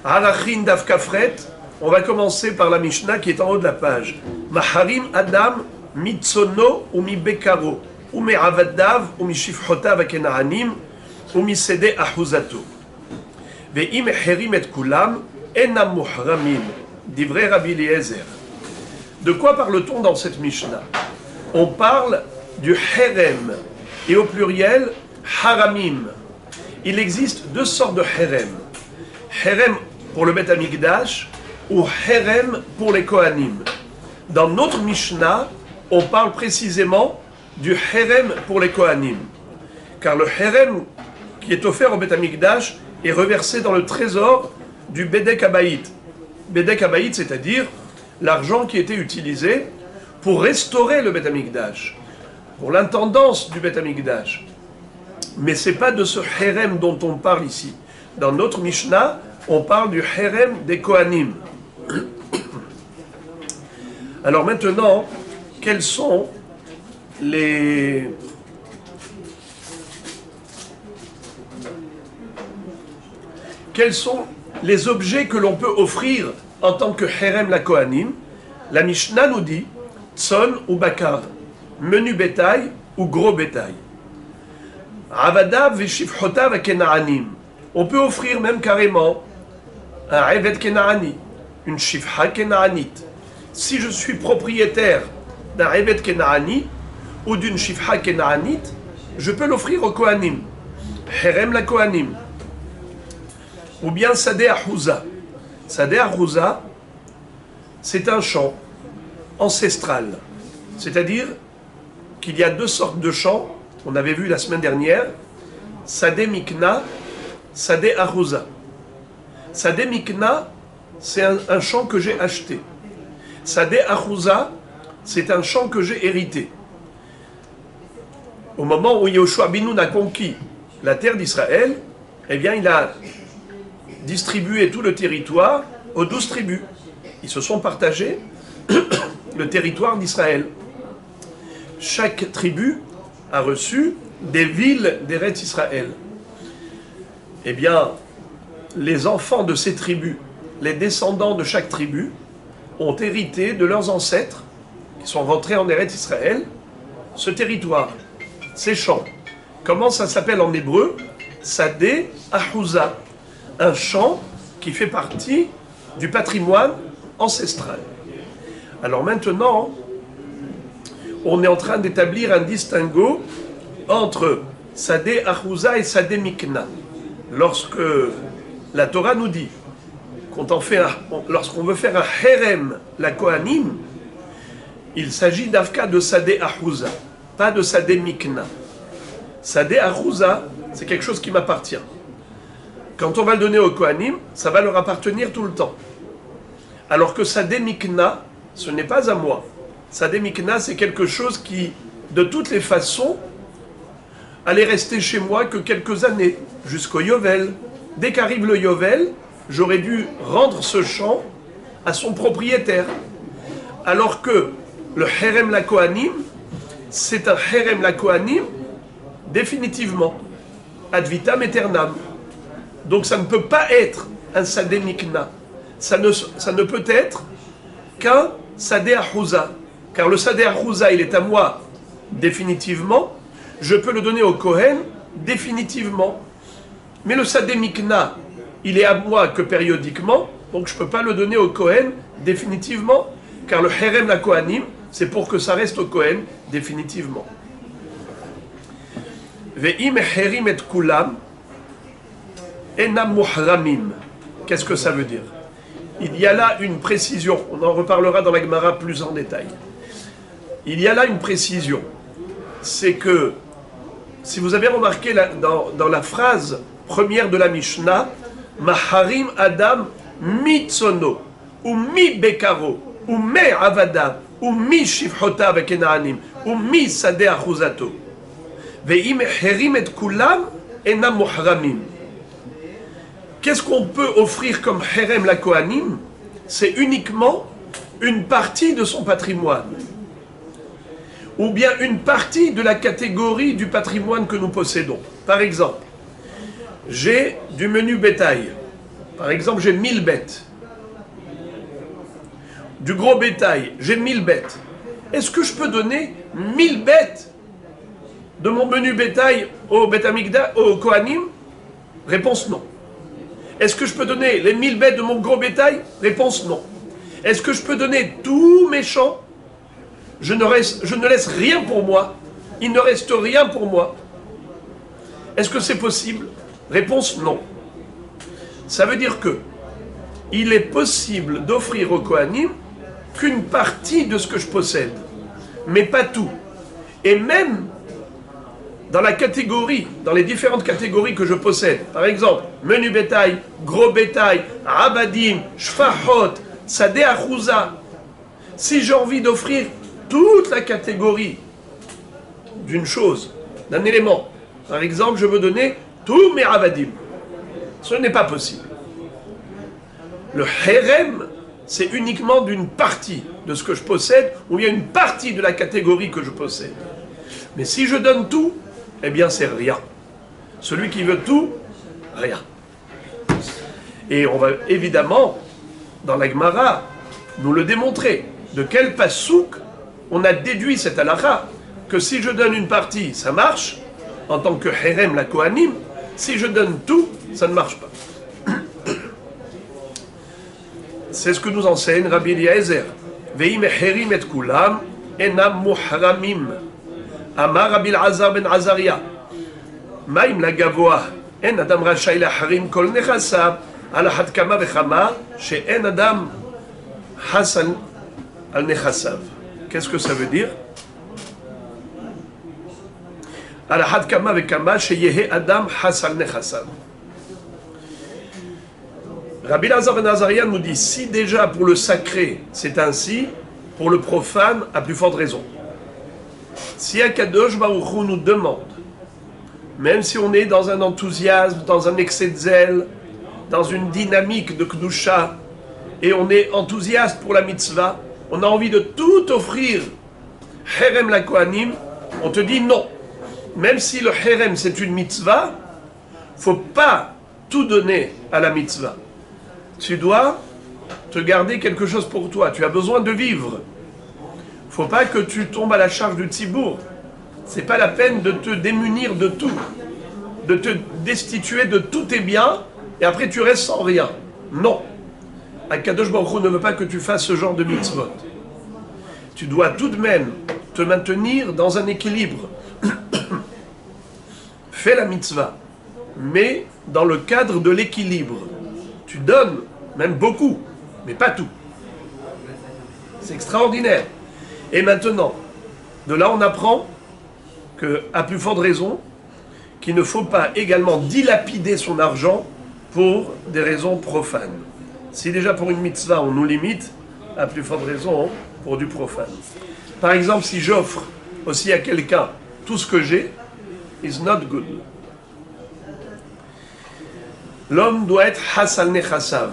Harachin Daf Kafret, on va commencer par la Mishnah qui est en haut de la page. Maharim Adam mitzono ou mi bekaro, ou mi avadav, ou mi shifchotav akenaanim, ou mi sede ahuzato. Ve'im herim et kulam, enam muhramim, divrei Rabbi Eliezer. De quoi parle-t-on dans cette Mishnah? On parle du herem, et au pluriel, haramim. Il existe deux sortes de herem. Herem pour le Beth Amikdash ou herem pour les Kohanim. Dans notre Mishnah, on parle précisément du herem pour les Kohanim. Car le herem qui est offert au Beth Amikdash est reversé dans le trésor du Bedek Habayit. Bedek Habayit, c'est-à-dire l'argent qui était utilisé pour restaurer le Beth Amikdash, pour l'intendance du Beth Amikdash. Mais ce n'est pas de ce herem dont on parle ici. Dans notre Mishnah, on parle du herem des Kohanim. Alors maintenant, quels sont les objets que l'on peut offrir en tant que herem la Kohanim? La Mishnah nous dit tson ou bakar, menu bétail ou gros bétail. Avadav veshifchotav akenaanim. On peut offrir même carrément un evet kenaani, une shifha kenaanite. Si je suis propriétaire d'un evet kenaani ou d'une shifha kenaanite, je peux l'offrir au Kohanim, herem la Kohanim. Ou bien sadeh ahouza. Sadeh ahouza, c'est un champ ancestral. C'est-à-dire qu'il y a deux sortes de champs, on avait vu la semaine dernière, sadeh mikna, sadeh ahouza. Sadeh mikna, c'est un champ que j'ai acheté. Sadeh ahouza, c'est un champ que j'ai hérité. Au moment où Yoshua Binoun a conquis la terre d'Israël, eh bien il a distribué tout le territoire aux 12 tribus. Ils se sont partagés le territoire d'Israël. Chaque tribu a reçu des villes d'Eretz Israël. Eh bien, les enfants de ces tribus, les descendants de chaque tribu, ont hérité de leurs ancêtres, qui sont rentrés en Eretz Israël, ce territoire, ces champs. Comment ça s'appelle en hébreu? Sadeh Ahouza, un champ qui fait partie du patrimoine ancestral. Alors maintenant, on est en train d'établir un distinguo entre Sadeh Ahouza et Sadeh Mikna. Lorsque la Torah nous dit lorsqu'on veut faire un herem, la Kohanim, il s'agit d'Afka de Sadeh Ahouza, pas de Sadeh Mikna. Sadeh Ahouza, c'est quelque chose qui m'appartient. Quand on va le donner au Kohanim, ça va leur appartenir tout le temps. Alors que Sadeh Mikna, ce n'est pas à moi. Sadeh Mikna, c'est quelque chose qui, de toutes les façons, allait rester chez moi que quelques années, jusqu'au Yovel. Dès qu'arrive le Yovel, j'aurais dû rendre ce champ à son propriétaire. Alors que le herem la Kohanim, c'est un herem la Kohanim définitivement, ad vitam aeternam. Donc ça ne peut pas être un Sadeh Mikna. Ça ne peut être qu'un Sadeh Ahouza. Car le Sadeh Ahouza, il est à moi définitivement. Je peux le donner au Kohen définitivement. Mais le Sadeh Mikna, il est à moi que périodiquement. Donc je ne peux pas le donner au Kohen définitivement. Car le herem la Kohanim, c'est pour que ça reste au Kohen définitivement. Ve'im herim et kulam enam muhramim. Qu'est-ce que ça veut dire? Il y a là une précision. On en reparlera dans la Gemara plus en détail. Il y a là une précision. C'est que, si vous avez remarqué dans la phrase première de la Mishnah, Maharim Adam mitzono, ou mi bekaro, ou me avada, ou mi shifchota vekenaanim, ou mi sadeh achuzato. Ve'im herim et kulam enam muhramim. Qu'est-ce qu'on peut offrir comme herem la Kohanim? C'est uniquement une partie de son patrimoine. Ou bien une partie de la catégorie du patrimoine que nous possédons. Par exemple, j'ai du menu bétail. Par exemple, j'ai 1000 bêtes. Du gros bétail, j'ai 1000 bêtes. Est-ce que je peux donner 1000 bêtes de mon menu bétail au Beth Amikdash, au Kohanim? Réponse non. Est-ce que je peux donner les 1000 bêtes de mon gros bétail? Réponse non. Est-ce que je peux donner tous mes champs? Je ne laisse rien pour moi. Il ne reste rien pour moi. Est-ce que c'est possible? Réponse non. Ça veut dire que il est possible d'offrir au Kohanim qu'une partie de ce que je possède, mais pas tout. Et même dans la catégorie, dans les différentes catégories que je possède, par exemple, menu bétail, gros bétail, abadim, shfahot, sadeh achouza, si j'ai envie d'offrir toute la catégorie d'une chose, d'un élément, par exemple, je veux donner tous mes abadim, ce n'est pas possible. Le herem, c'est uniquement d'une partie de ce que je possède, ou bien une partie de la catégorie que je possède. Mais si je donne tout, eh bien c'est rien. Celui qui veut tout, rien. Et on va évidemment, dans la Gemara, nous le démontrer. De quel pasouk on a déduit cette halakha, que si je donne une partie, ça marche, en tant que herem la kohanim, si je donne tout, ça ne marche pas. C'est ce que nous enseigne Rabbi Eliezer. Ve'im herim et kulam enam muhramim. Amar Rabbi Elazar ben Azaria. Maim la gavoa en adam rachai laharim kol nechasav al had kama vechama she'en adam hasan al nechasav. Qu'est-ce que ça veut dire? Al had kama vechama she'yehe adam hasan nechasav. Rabbi Elazar ben Azaria nous dit, si déjà pour le sacré c'est ainsi, pour le profane à plus forte raison. Si Akadosh Baruch Hu nous demande, même si on est dans un enthousiasme, dans un excès de zèle, dans une dynamique de Kedusha, et on est enthousiaste pour la mitzvah, on a envie de tout offrir, Herem la Kohanim, on te dit non. Même si le Herem c'est une mitzvah, faut pas tout donner à la mitzvah. Tu dois te garder quelque chose pour toi. Tu as besoin de vivre. Faut pas que tu tombes à la charge du tzibour. C'est pas la peine de te démunir de tout, de te destituer de tous tes biens, et après tu restes sans rien. Non. Akadosh Baruch Hu ne veut pas que tu fasses ce genre de mitzvot. Tu dois tout de même te maintenir dans un équilibre. Fais la mitzvah, mais dans le cadre de l'équilibre. Tu donnes, même beaucoup, mais pas tout. C'est extraordinaire. Et maintenant, de là on apprend que, à plus forte raison, qu'il ne faut pas également dilapider son argent pour des raisons profanes. Si déjà pour une mitzvah on nous limite, à plus forte raison pour du profane. Par exemple, si j'offre aussi à quelqu'un tout ce que j'ai, is not good. L'homme doit être Hasal Nechasav.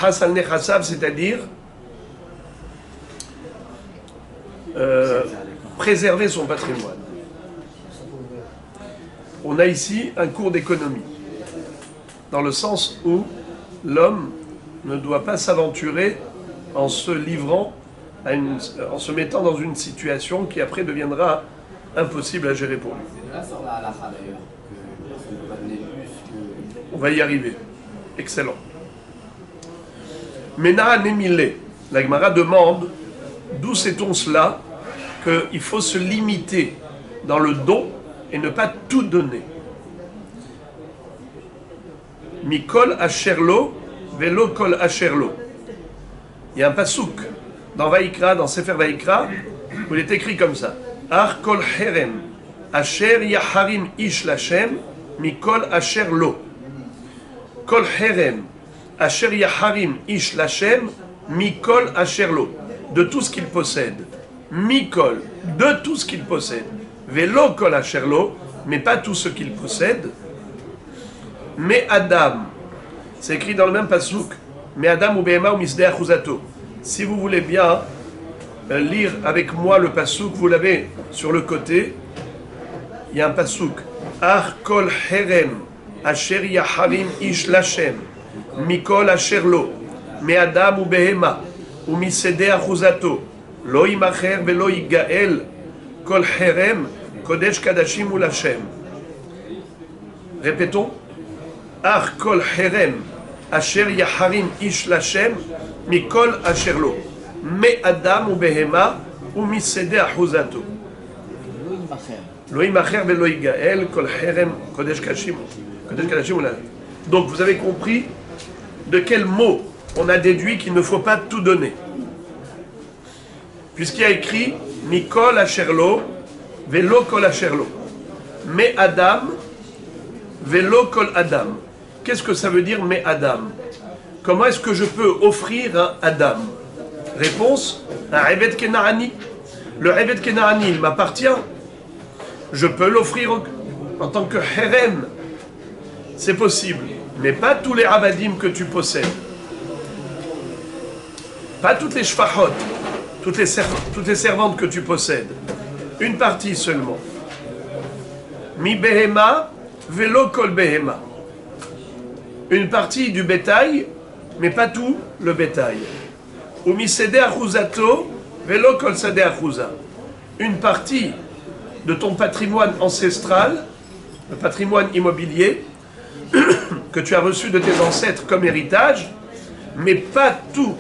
Hasal Nechasav, c'est-à-dire préserver son patrimoine. On a ici un cours d'économie, dans le sens où l'homme ne doit pas s'aventurer en se livrant, en se mettant dans une situation qui après deviendra impossible à gérer pour lui. On va y arriver. Excellent. Mena Nemile. La Gemara demande d'où sait-on cela qu'il faut se limiter dans le don et ne pas tout donner. Mikol Asherlo, Velo Kol Asherlo. Il y a un pasouk dans Vaïkra, dans Sefer Vaïkra, où il est écrit comme ça. Ar Kol Herem, Asher Yaharim Ish Lashem, Mikol Asherlo. Kol Herem, Asher Yaharim Ish Lashem, Mikol Asherlo. De tout ce qu'il possède. Mikol, de tout ce qu'il possède. Velo Kol Asherlo, mais pas tout ce qu'il possède. Mais Adam, c'est écrit dans le même pasouk. Mais Adam ou Behema ou Misdeh Achuzato. Si vous voulez bien lire avec moi le pasouk, vous l'avez sur le côté. Il y a un pasouk. Ar Kol Herem. Asher Yaharim Ish Lashem, Mikol Asherlo, Me'adam ou Behema, ou Misede Achuzato, Lo Imacher velo Igael, Kol Herem, Kodesh Kadashim ou Lachem. Répétons. Ar Kol Herem, Asher Yaharim Ish Lachem, Mikol Asherlo, Me'adam ou Behema, ou Misede Achuzato. Lo Imacher velo Igael, Kol Herem, Kodesh Kadashim ou Lachem. Donc vous avez compris de quel mot on a déduit qu'il ne faut pas tout donner. Puisqu'il y a écrit Mikol Asherlo, Velo Kol Asherlo. Me Adam, Velo Kol Adam. Qu'est-ce que ça veut dire Me Adam? Comment est-ce que je peux offrir un Adam? Réponse, un Eved Kenaani. Le Eved Kenaani, il m'appartient. Je peux l'offrir en tant que Herem. C'est possible. Mais pas tous les Abadim que tu possèdes. Pas toutes les Shfachot, toutes les servantes que tu possèdes. Une partie seulement. Mi Behema, Velo Kol Behema. Une partie du bétail, mais pas tout le bétail. Ou Mi Sede Achuzato, Velo Kol Sede Achuza. Une partie de ton patrimoine ancestral, le patrimoine immobilier, que tu as reçu de tes ancêtres comme héritage, mais pas tout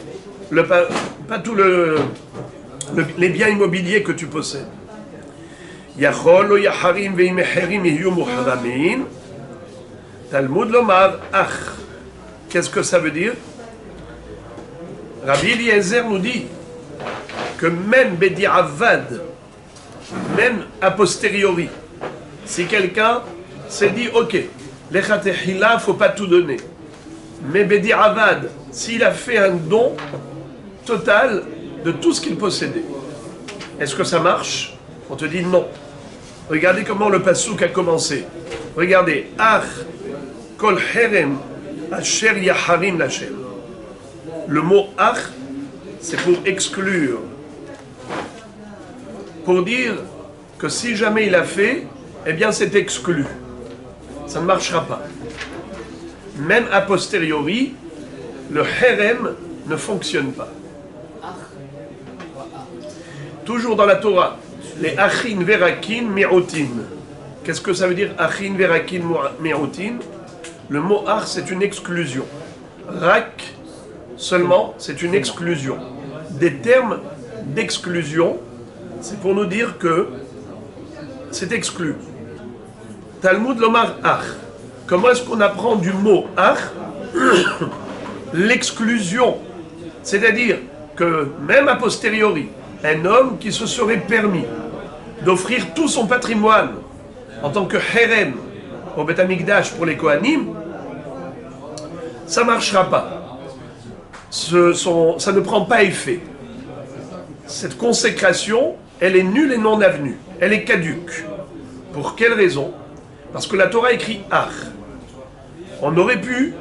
les biens immobiliers que tu possèdes. Yachol o yaharim ve'imeherim yiyu muharamin. Talmud lomar ach. Qu'est-ce que ça veut dire? Rabbi Eliezer nous dit que même bedi'avad, même a posteriori, si quelqu'un s'est dit ok, l'echatechila, il ne faut pas tout donner, mais bedi'avad, s'il a fait un don total de tout ce qu'il possédait, est-ce que ça marche? On te dit non. Regardez comment le pasouk a commencé. Regardez. Ach kol herem asher yaharim lachem. Le mot ach, c'est pour exclure. Pour dire que si jamais il a fait, eh bien c'est exclu. Ça ne marchera pas. Même a posteriori, le herem ne fonctionne pas. Toujours dans la Torah, les achin verakin mi'otin. Qu'est-ce que ça veut dire achin verakin mi'otin? Le mot ach, c'est une exclusion. Rak, seulement, c'est une exclusion. Des termes d'exclusion, c'est pour nous dire que c'est exclu. Talmud lomar ach. Comment est-ce qu'on apprend du mot ach? L'exclusion. C'est-à-dire que même a posteriori, un homme qui se serait permis d'offrir tout son patrimoine en tant que herem au Beth Amikdash pour les Kohanim, ça ne marchera pas. Ça ne prend pas effet. Cette consécration, elle est nulle et non avenue. Elle est caduque. Pour quelle raison? Parce que la Torah écrit ach. On aurait pu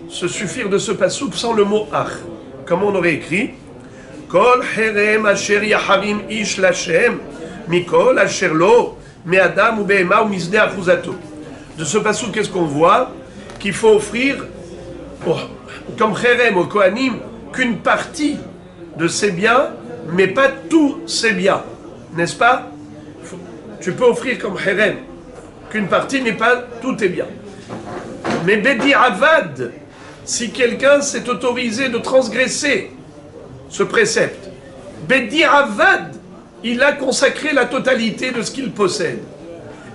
se suffire de ce passouk sans le mot ach. Comment on aurait écrit? Kol herem asher yaharim ish lachem, mikol asher lo, me'adam ou behema ou misde achuzato. De ce passouk, qu'est-ce qu'on voit? Qu'il faut offrir, comme herem au Kohanim, qu'une partie de ses biens, mais pas tous ses biens. N'est-ce pas? Tu peux offrir comme herem qu'une partie, mais pas tous tes biens. Mais Bedi Avad, si quelqu'un s'est autorisé de transgresser ce précepte, Bedi Avad, il a consacré la totalité de ce qu'il possède.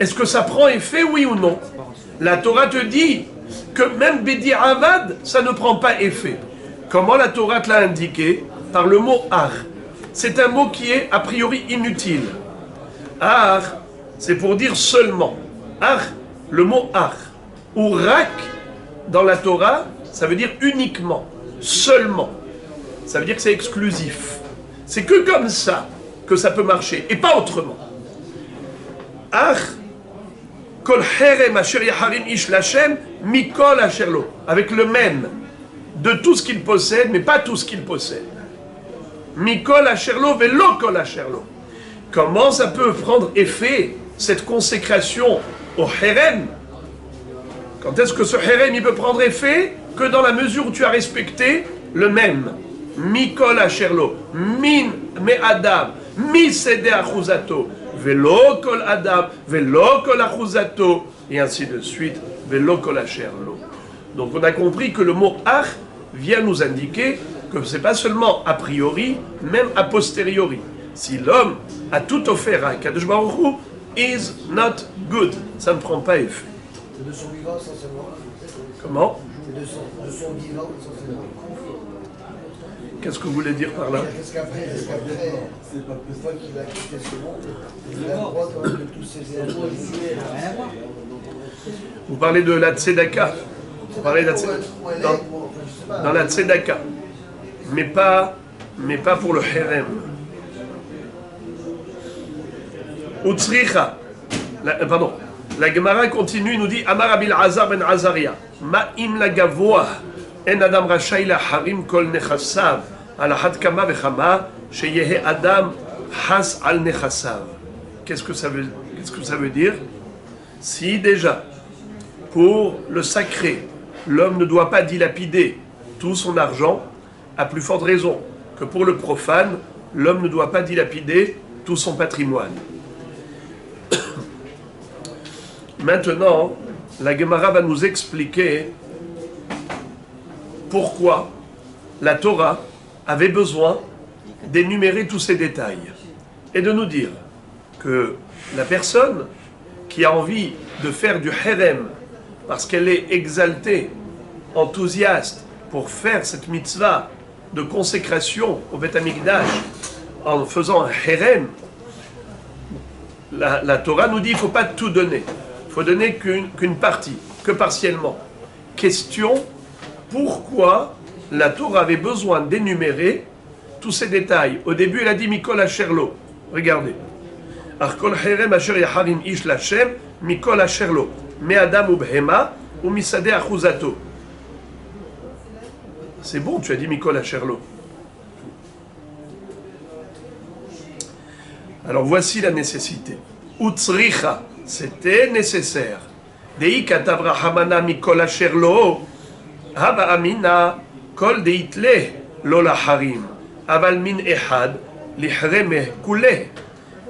Est-ce que ça prend effet, oui ou non? La Torah te dit que même Bedi Avad, ça ne prend pas effet. Comment la Torah te l'a indiqué? Par le mot ar. C'est un mot qui est a priori inutile. Ar, c'est pour dire seulement. Ar, le mot ar. Ou rak, dans la Torah, ça veut dire uniquement, seulement. Ça veut dire que c'est exclusif. C'est que comme ça que ça peut marcher, et pas autrement. Ar, kol herem asher yaharim ish lachem, mikol asher lo. Avec le même, de tout ce qu'il possède, mais pas tout ce qu'il possède. Mikol asher lo velo kol asher lo. Comment ça peut prendre effet, cette consécration au herem? Quand est-ce que ce herem il peut prendre effet? que dans la mesure où tu as respecté le même. Mikol Asherlo, Min Me Adam, Mi Sede Achuzato, Velo Kol Adam, Velo Kol Achuzato, et ainsi de suite, Velo Kol Asherlo. Donc on a compris que le mot Ach vient nous indiquer que ce n'est pas seulement a priori, même a posteriori. Si l'homme a tout offert à Kadosh Baruch Hu, is not good. Ça ne prend pas effet. De son vivant, essentiellement. Comment? De son vivant, essentiellement. Qu'est-ce que vous voulez dire par là? Qu'est-ce qu'après, une fois qu'il a quitté ce monde, il a le droit quand même de tous ses éléments. Vous parlez de la tzedaka. Vous parlez de la tzedaka. Dans la tzedaka. Mais pas pour le herem. Utsricha. Pardon. La Gemara continue, il nous dit Amar Abil Azar ben Azaria. Ma'im la gavoa. En Adam Rachai la harim kol nechassav. Ala had kama vechama. Sheyehe Adam has al nechassav. Qu'est-ce que ça veut dire? Si déjà, pour le sacré, l'homme ne doit pas dilapider tout son argent, à plus forte raison que pour le profane, l'homme ne doit pas dilapider tout son patrimoine. Maintenant, la Gemara va nous expliquer pourquoi la Torah avait besoin d'énumérer tous ces détails et de nous dire que la personne qui a envie de faire du herem parce qu'elle est exaltée, enthousiaste pour faire cette mitzvah de consécration au Beth Amikdash en faisant un herem, la Torah nous dit qu'il ne faut pas tout donner. Il faut donner qu'une partie, que partiellement. Question, pourquoi la Torah avait besoin d'énumérer tous ces détails? Au début, elle a dit Mikol Asherlo. Regardez. Arkol herem asher yaharim ish lachem, Mikol Asherlo. Me Adam ou Behema, ou Misade Achuzato. C'est bon, tu as dit Mikol Asherlo. Alors voici la nécessité. Utsricha, c'était nécessaire. Dei katavra hamana Mikol Asherlo, haba amina kol deitle lola harim, aval min ehad lihreme kule.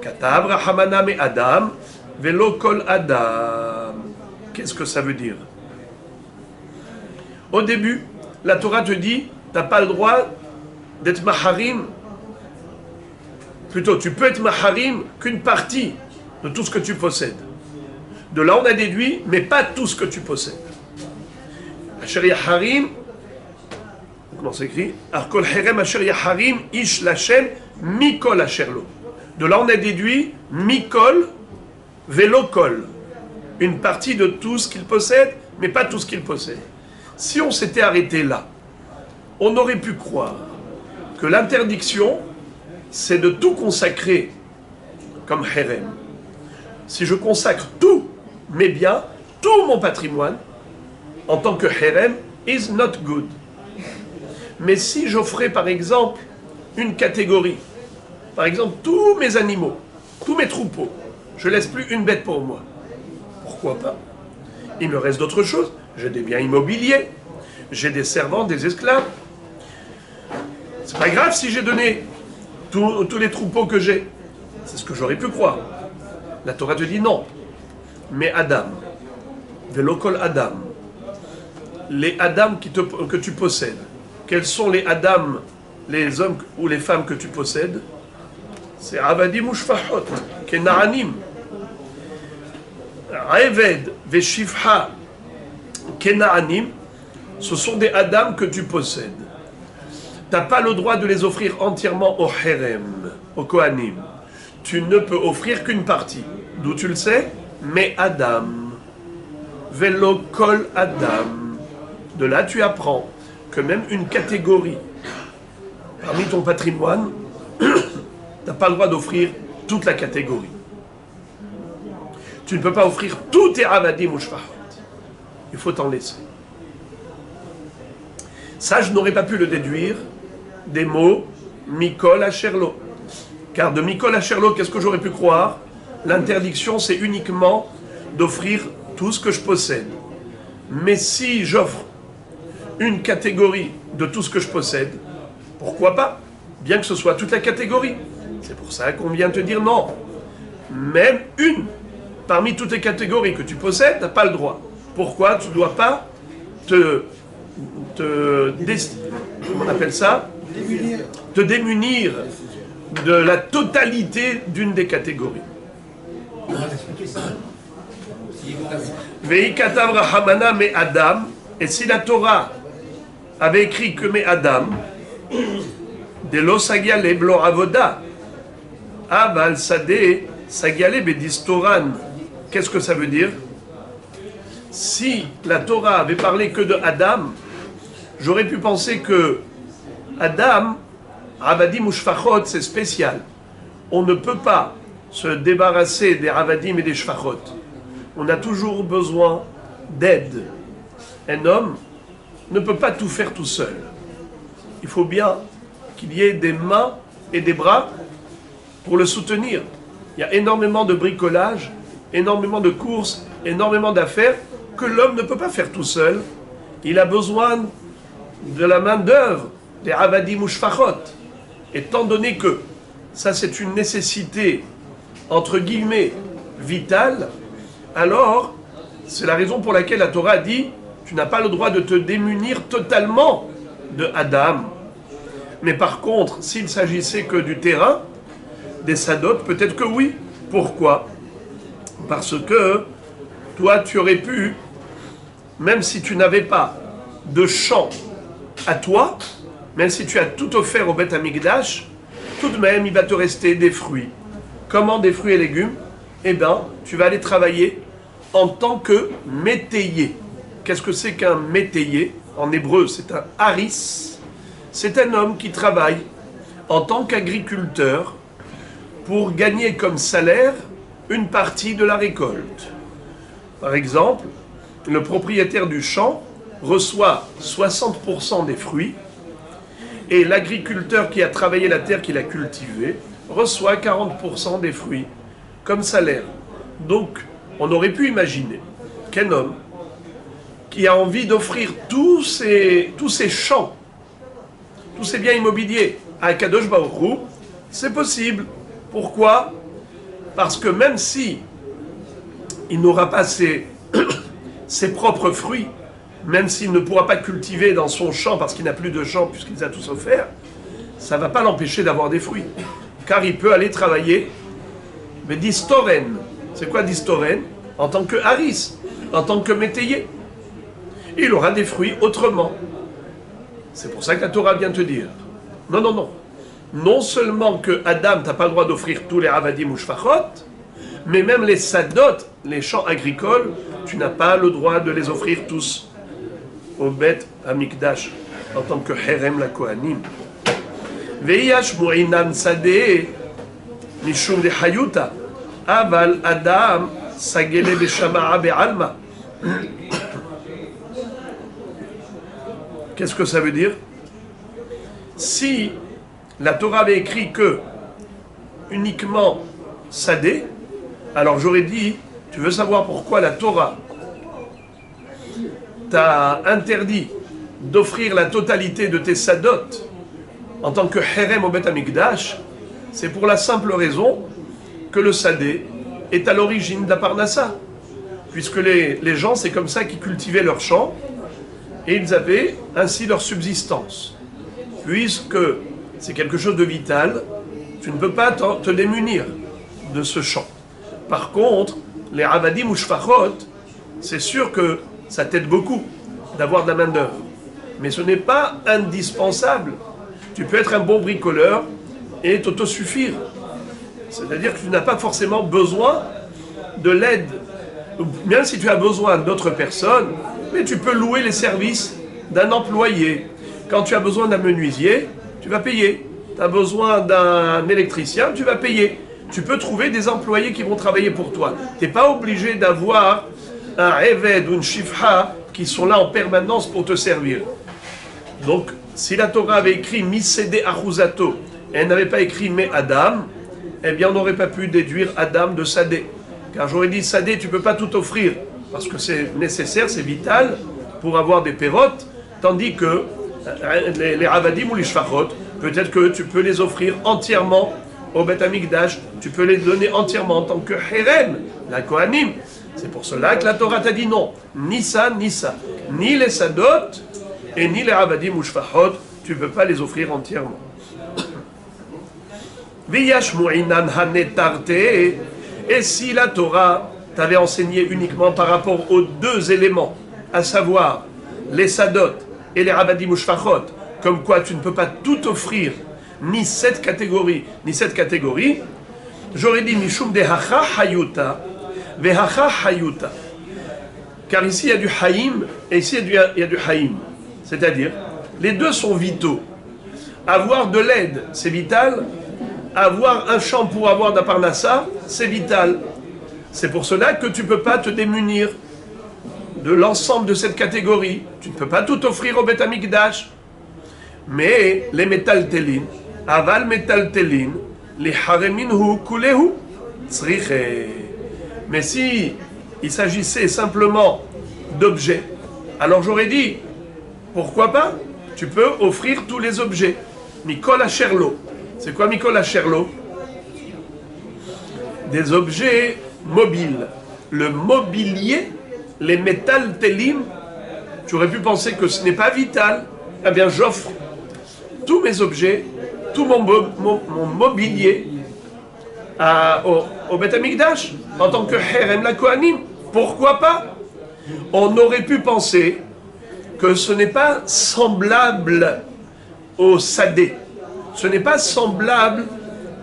Katavra hamana me Adam, velo kol Adam. Qu'est-ce que ça veut dire? Au début, la Torah te dit, tu n'as pas le droit d'être maharim. Plutôt, tu peux être maharim qu'une partie de tout ce que tu possèdes. De là, on a déduit, mais pas tout ce que tu possèdes. Asher yaharim, comment c'est écrit? Arkol herem asher yaharim ish lachem mikol asherlo. De là, on a déduit mikol velo kol. Une partie de tout ce qu'il possède, mais pas tout ce qu'il possède. Si on s'était arrêté là, on aurait pu croire que l'interdiction, c'est de tout consacrer comme herem. Si je consacre tous mes biens, tout mon patrimoine, en tant que herem, is not good. Mais si j'offrais par exemple une catégorie, par exemple tous mes animaux, tous mes troupeaux, je laisse plus une bête pour moi. Pourquoi pas? Il me reste d'autres choses. J'ai des biens immobiliers, j'ai des servants, des esclaves. C'est pas grave si j'ai donné tous les troupeaux que j'ai. C'est ce que j'aurais pu croire. La Torah te dit non. Mais Adam, velokol Adam, les Adam que tu possèdes, quels sont les Adam, les hommes ou les femmes que tu possèdes? C'est Avadim ou Shfahot, Kenaanim. Eved, Veshifha, Kenaanim, ce sont des Adam que tu possèdes. Tu n'as pas le droit de les offrir entièrement au Herem, au Kohanim. Tu ne peux offrir qu'une partie. D'où tu le sais? Mais Adam. Velo kol Adam. De là, tu apprends que même une catégorie parmi ton patrimoine, tu n'as pas le droit d'offrir toute la catégorie. Tu ne peux pas offrir tous tes avadim ou shfahot. Il faut t'en laisser. Ça, je n'aurais pas pu le déduire des mots Mikol Asherlo. Car de Mikol Asherlo, qu'est-ce que j'aurais pu croire? L'interdiction, c'est uniquement d'offrir tout ce que je possède. Mais si j'offre une catégorie de tout ce que je possède, pourquoi pas? Bien que ce soit toute la catégorie. C'est pour ça qu'on vient te dire non. Même une parmi toutes les catégories que tu possèdes n'a pas le droit. Pourquoi tu ne dois pas comment on appelle ça? Te démunir de la totalité d'une des catégories. Veikatav Rahamana me Adam, et si la Torah avait écrit que me Adam, de lo sagiale blo avoda, aval sade sagiale bedistoran. Qu'est-ce que ça veut dire? Si la Torah avait parlé que de Adam, j'aurais pu penser que Adam, Avadim ou Shfachot, c'est spécial. On ne peut pas se débarrasser des Avadim et des Shfachot. On a toujours besoin d'aide. Un homme ne peut pas tout faire tout seul. Il faut bien qu'il y ait des mains et des bras pour le soutenir. Il y a énormément de bricolage, énormément de courses, énormément d'affaires que l'homme ne peut pas faire tout seul. Il a besoin de la main d'œuvre, des Avadim ou Shfachot. Étant donné que ça c'est une nécessité, entre guillemets, vitale, alors c'est la raison pour laquelle la Torah dit tu n'as pas le droit de te démunir totalement de Adam. Mais par contre, s'il s'agissait que du terrain, des sadot, peut-être que oui. Pourquoi? Parce que toi, tu aurais pu, même si tu n'avais pas de champ à toi, même si tu as tout offert au Beth Amikdash, tout de même, il va te rester des fruits. Comment des fruits et légumes? Eh bien, tu vas aller travailler en tant que métayer. Qu'est-ce que c'est qu'un métayer? En hébreu, c'est un haris. C'est un homme qui travaille en tant qu'agriculteur pour gagner comme salaire une partie de la récolte. Par exemple, le propriétaire du champ reçoit 60% des fruits et l'agriculteur qui a travaillé la terre qu'il a cultivée reçoit 40% des fruits comme salaire. Donc, on aurait pu imaginer qu'un homme qui a envie d'offrir tous ses champs, tous ses biens immobiliers à Kadosh Baruch Hu, c'est possible. Pourquoi? Parce que même si il n'aura pas ses propres fruits, même s'il ne pourra pas cultiver dans son champ parce qu'il n'a plus de champ puisqu'il les a tous offerts, ça ne va pas l'empêcher d'avoir des fruits. Car il peut aller travailler, mais distoren. C'est quoi distoren? En tant que haris, en tant que métayer. Il aura des fruits autrement. C'est pour ça que la Torah vient te dire. Non, non, non. Non seulement que Adam, tu n'as pas le droit d'offrir tous les avadim ou shfachot, mais même les sadot, les champs agricoles, tu n'as pas le droit de les offrir tous au Beth Amikdash, en tant que Herem la Kohanim. Veiyash mu'inan sadeh, mishum de hayuta, aval Adam, sagele beshama'a be'alma. Qu'est-ce que ça veut dire? Si la Torah avait écrit que uniquement sadeh, alors j'aurais dit, tu veux savoir pourquoi la Torah t'a interdit d'offrir la totalité de tes sadot en tant que Herem au Beth Amikdash? C'est pour la simple raison que le sadeh est à l'origine de la parnassa. Puisque les gens, c'est comme ça qu'ils cultivaient leurs champs et ils avaient ainsi leur subsistance. Puisque c'est quelque chose de vital, tu ne peux pas te démunir de ce champ. Par contre, les avadim ou shfachot, c'est sûr que ça t'aide beaucoup d'avoir de la main-d'œuvre. Mais ce n'est pas indispensable. Tu peux être un bon bricoleur et t'autosuffire. C'est-à-dire que tu n'as pas forcément besoin de l'aide. Même si tu as besoin d'autres personnes, mais tu peux louer les services d'un employé. Quand tu as besoin d'un menuisier, tu vas payer. Tu as besoin d'un électricien, tu vas payer. Tu peux trouver des employés qui vont travailler pour toi. Tu n'es pas obligé d'avoir un Eved ou une Shifha qui sont là en permanence pour te servir. Donc, si la Torah avait écrit Misede Achuzato et elle n'avait pas écrit Me Adam, eh bien on n'aurait pas pu déduire Adam de Sadeh. Car j'aurais dit Sadeh, tu ne peux pas tout offrir parce que c'est nécessaire, c'est vital pour avoir des pérotes, Tandis que les avadim ou les shfachot, peut-être que tu peux les offrir entièrement au Beth Amikdash, tu peux les donner entièrement en tant que Herem, la Kohanim. C'est pour cela que la Torah t'a dit non, ni ça, ni les Sadot et ni les avadim ou shfachot, tu ne peux pas les offrir entièrement. Et si la Torah t'avait enseigné uniquement par rapport aux deux éléments, à savoir les Sadot et les Rabadim ou Shfachot, comme quoi tu ne peux pas tout offrir, ni cette catégorie, j'aurais dit Mishum de Hacha Hayuta, Vehacha Hayuta. Car ici il y a du Haïm et ici il y a du Haïm. C'est-à-dire, les deux sont vitaux. Avoir de l'aide, c'est vital. Avoir un champ pour avoir de la parnassa, c'est vital. C'est pour cela que tu ne peux pas te démunir de l'ensemble de cette catégorie. Tu ne peux pas tout offrir au Beth Amikdash. Mais les métaltélines, aval métaltélines, les hareminhu kulehu tzriche. Mais si il s'agissait simplement d'objets, alors j'aurais dit, pourquoi pas? Tu peux offrir tous les objets. Mikol Asherlo. C'est quoi Mikol Asherlo? Des objets mobiles. Le mobilier, les métaltélim, tu aurais pu penser que ce n'est pas vital. Eh bien, j'offre tous mes objets, tout mon mobilier au Beth Amikdash en tant que Herem la Kohanim. Pourquoi pas? On aurait pu penser que ce n'est pas semblable au Sadé. Ce n'est pas semblable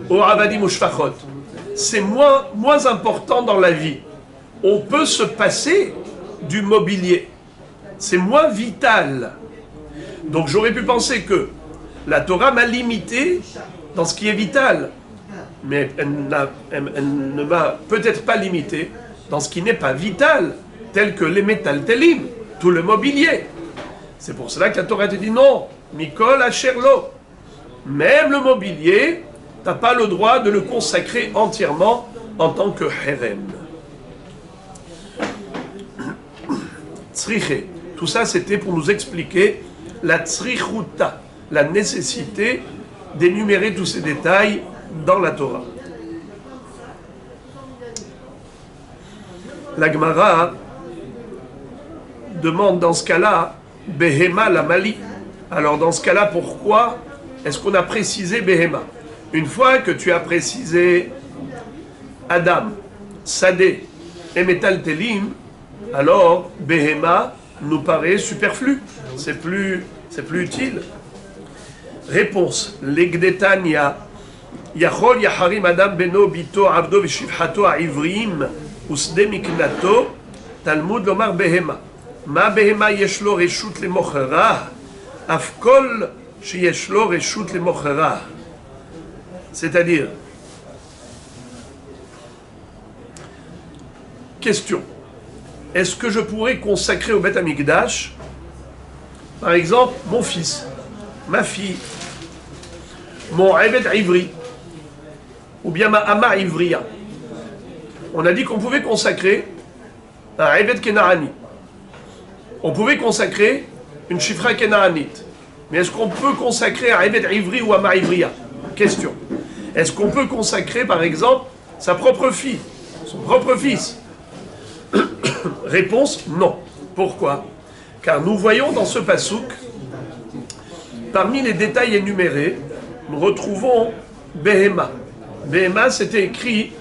au Avadim ou Shfachot. C'est moins important dans la vie. On peut se passer du mobilier. C'est moins vital. Donc j'aurais pu penser que la Torah m'a limité dans ce qui est vital. Mais elle ne m'a peut-être pas limité dans ce qui n'est pas vital, tel que les métaltélim, tout le mobilier. C'est pour cela que la Torah te dit non, Mikol Asherlo. Même le mobilier, tu n'as pas le droit de le consacrer entièrement en tant que Herem. Tzriche. Tout ça, c'était pour nous expliquer la tzrichuta, la nécessité d'énumérer tous ces détails dans la Torah. La Gemara demande dans ce cas-là, Behema la Mali. Alors dans ce cas-là, pourquoi est-ce qu'on a précisé Behema? Une fois que tu as précisé Adam, Sadé et Metaltelim, alors Behema nous paraît superflu. C'est plus utile. Réponse. L'Egdetania. Yachol Yaharim Adam Beno Bito Avdo Veshivhato Aivrim Usde Miknato Talmud Lomar Behema. Ma Behema Yeshlo Reshut Lemochera Afkol Sheyeshlo Reshut Lemochera. C'est-à-dire, question. Est-ce que je pourrais consacrer au Beth Amikdash, par exemple, mon fils, ma fille, mon Eved Ivri, ou bien ma Ama Ivriya? On a dit qu'on pouvait consacrer un Eved Kenaani. On pouvait consacrer une Shifra Kenaanite. Mais est-ce qu'on peut consacrer un Eved Ivri ou Ama Ivriya? Question. Est-ce qu'on peut consacrer, par exemple, sa propre fille, son propre fils? Réponse, non. Pourquoi? Car nous voyons dans ce pasouk, parmi les détails énumérés, nous retrouvons Behema. Behema, c'est écrit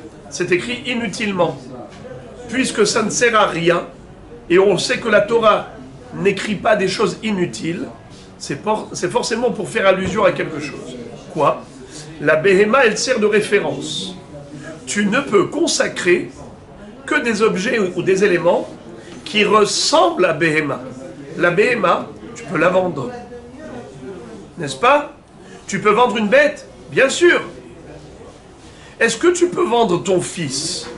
inutilement, puisque ça ne sert à rien, et on sait que la Torah n'écrit pas des choses inutiles, c'est forcément pour faire allusion à quelque chose. Quoi? La Behema, elle sert de référence. Tu ne peux consacrer que des objets ou des éléments qui ressemblent à Behema. La Behema, tu peux la vendre. N'est-ce pas? Tu peux vendre une bête, bien sûr. Est-ce que tu peux vendre ton fils?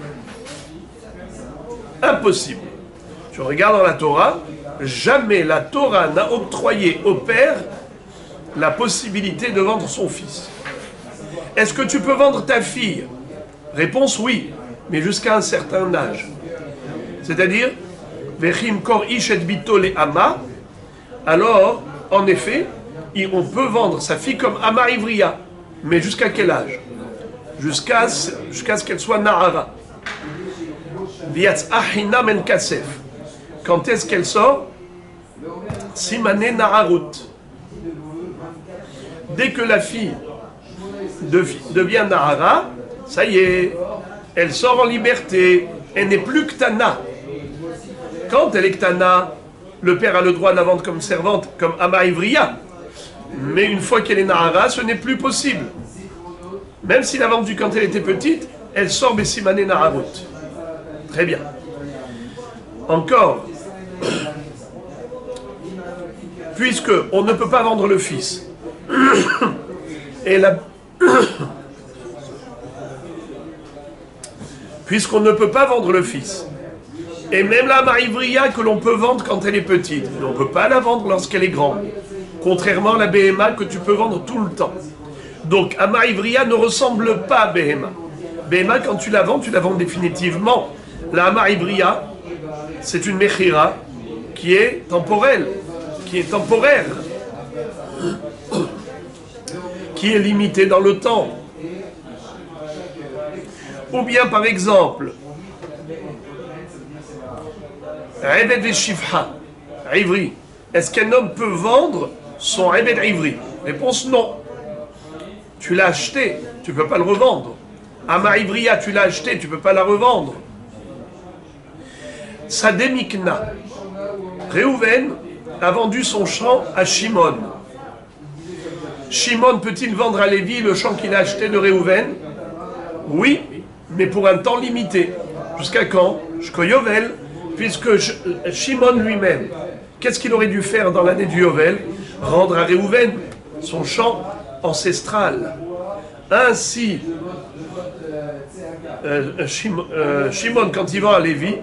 Impossible. Tu regardes dans la Torah, jamais la Torah n'a octroyé au père la possibilité de vendre son fils. Est-ce que tu peux vendre ta fille? Réponse oui, mais jusqu'à un certain âge. C'est-à-dire, Vechim kor ish et bito le ama, alors, en effet, on peut vendre sa fille comme Ama Ivriya. Mais jusqu'à quel âge? Jusqu'à ce qu'elle soit Nahara. Quand est-ce qu'elle sort? Simane Naharut. Dès que la fille devient Nahara, ça y est, elle sort en liberté. Elle n'est plus Ktana. Quand elle est Ktana, le père a le droit de la vendre comme servante, comme Ama Ivriya. Mais une fois qu'elle est Nahara, ce n'est plus possible. Même s'il a vendu quand elle était petite, elle sort Bessimane Naharut. Très bien. Encore, puisque on ne peut pas vendre le fils, et puisqu'on ne peut pas vendre le fils, et même la Maïvriya que l'on peut vendre quand elle est petite, on ne peut pas la vendre lorsqu'elle est grande, contrairement à la Behema que tu peux vendre tout le temps. Donc Ama Ivriya ne ressemble pas à Behema. Behema, quand tu la vends définitivement. La Ama Ivriya, c'est une Mechira qui est temporelle, qui est temporaire, qui est limitée dans le temps. Ou bien par exemple, Ebed Veshifha, Ivri. Est-ce qu'un homme peut vendre son Ebed Ivri? Réponse non. Tu l'as acheté, tu ne peux pas le revendre. Ama Ivriya, tu l'as acheté, tu ne peux pas la revendre. Sademikna. Réhouven a vendu son champ à Shimon. Shimon peut-il vendre à Lévi le champ qu'il a acheté de Réhouven? Oui, mais pour un temps limité. Jusqu'à quand? Jusqu'au Yovel. Puisque Shimon lui-même, qu'est-ce qu'il aurait dû faire dans l'année du Yovel? Rendre à Réhouven son champ ancestral. Ainsi, Shimon, quand il vend à Lévi,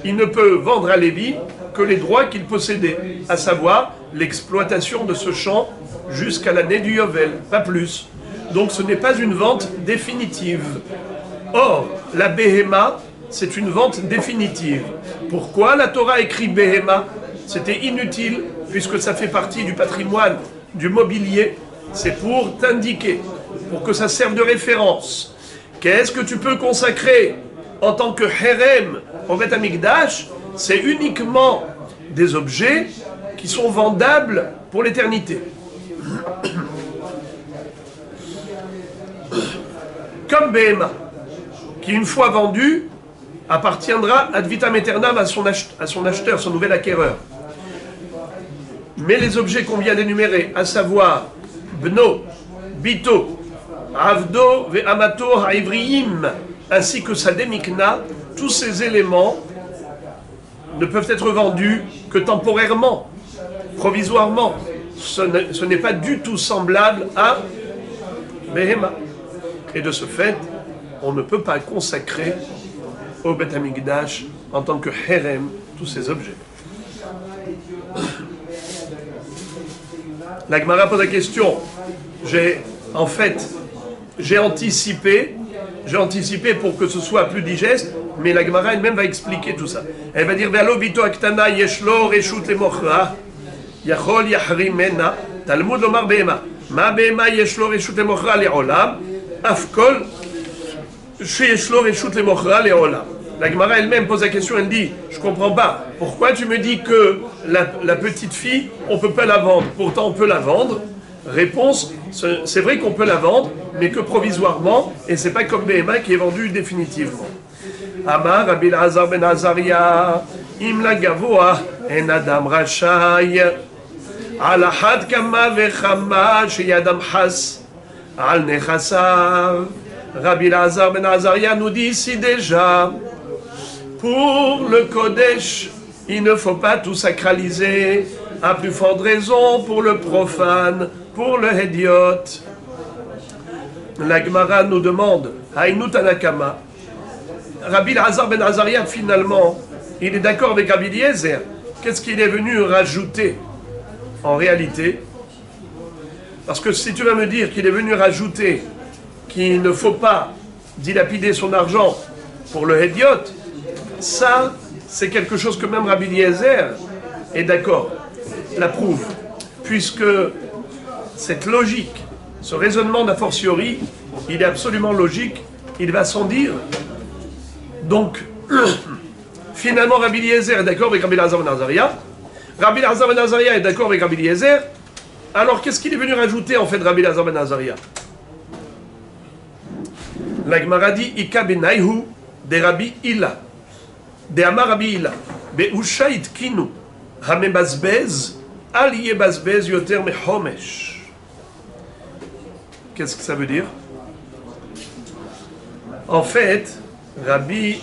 il ne peut vendre à Lévi que les droits qu'il possédait, à savoir l'exploitation de ce champ jusqu'à l'année du Yovel, pas plus. Donc ce n'est pas une vente définitive. Or, la Behema, c'est une vente définitive. Pourquoi la Torah écrit Behema? C'était inutile, puisque ça fait partie du patrimoine, du mobilier. C'est pour t'indiquer, pour que ça serve de référence. Qu'est-ce que tu peux consacrer en tant que Herem au Beth Amikdash? C'est uniquement des objets qui sont vendables pour l'éternité. Comme Behema, qui une fois vendu, appartiendra ad vitam aeternam à son acheteur, son nouvel acquéreur. Mais les objets qu'on vient d'énumérer, à savoir Bno, Bito, Avdo, Ve'amato, Haïvriyim, ainsi que Sademikna, tous ces éléments ne peuvent être vendus que temporairement, provisoirement. Ce n'est pas du tout semblable à Behema. Et de ce fait, on ne peut pas consacrer au Beth Amikdash en tant que Herem tous ces objets. La Gemara pose la question. J'ai anticipé pour que ce soit plus digeste, mais la Gemara elle-même va expliquer tout ça. Elle va dire Ve'alo bito aktana yeshlo reshut lemochra yachol yahrim mena Talmud lomar behema ma behema yeshlo reshut lemochra leolam afkol sheyeshlo reshut lemochra leolam. La Gemara elle-même pose la question, elle dit, je ne comprends pas, pourquoi tu me dis que la petite fille, on ne peut pas la vendre, pourtant on peut la vendre? Réponse, c'est vrai qu'on peut la vendre, mais que provisoirement, et c'est pas comme Behema qui est vendu définitivement. Amar Rabbi Elazar ben Azaria, im la gavoa en adam rachai, al ahad kama vechama sheyadam has, al nechasar. Rabbi Elazar ben Azaria nous dit ici déjà, pour le Kodesh, il ne faut pas tout sacraliser, à plus forte raison pour le profane, pour le Hédiot. La Gemara nous demande, Haïnou Tanakama, Rabbi Elazar ben Azaria finalement, il est d'accord avec Rabbi Eliezer. Qu'est-ce qu'il est venu rajouter en réalité? Parce que si tu vas me dire qu'il est venu rajouter qu'il ne faut pas dilapider son argent pour le Hédiot, ça, c'est quelque chose que même Rabbi Eliezer est d'accord. la prouve, puisque cette logique, ce raisonnement d'a fortiori, il est absolument logique, il va sans dire. Donc, finalement, Rabbi Eliezer est d'accord avec Rabbi Elazar ben Azaria. Rabbi Elazar ben Azaria est d'accord avec Rabbi Eliezer. Alors, qu'est-ce qu'il est venu rajouter, en fait, Rabbi Elazar ben Azaria? La Gemara dit Ika benaihu de Rabbi Ila, de Amar Rabbi Ila, be'usha itkinu, hamebazbez, al yebazbez yoter mechomesh. Qu'est-ce que ça veut dire? En fait, Rabbi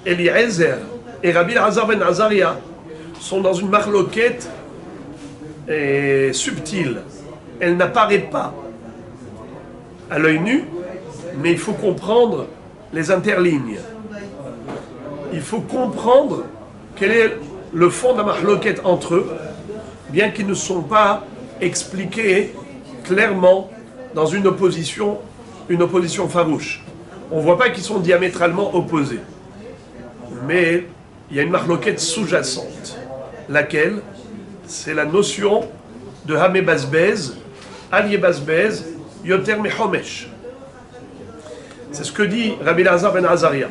Eliezer et Rabbi Elazar ben Azaria sont dans une marloquette subtile. Elle n'apparaît pas à l'œil nu, mais il faut comprendre les interlignes. Il faut comprendre quel est le fond de la marloquette entre eux, bien qu'ils ne sont pas expliqués clairement dans une opposition farouche. On ne voit pas qu'ils sont diamétralement opposés. Mais il y a une marloquette sous-jacente. Laquelle? C'est la notion de Hamé Bazbez, Aliyé Bazbez, Yoter Mechomesh. C'est ce que dit Rabbi Elazar ben Azaria.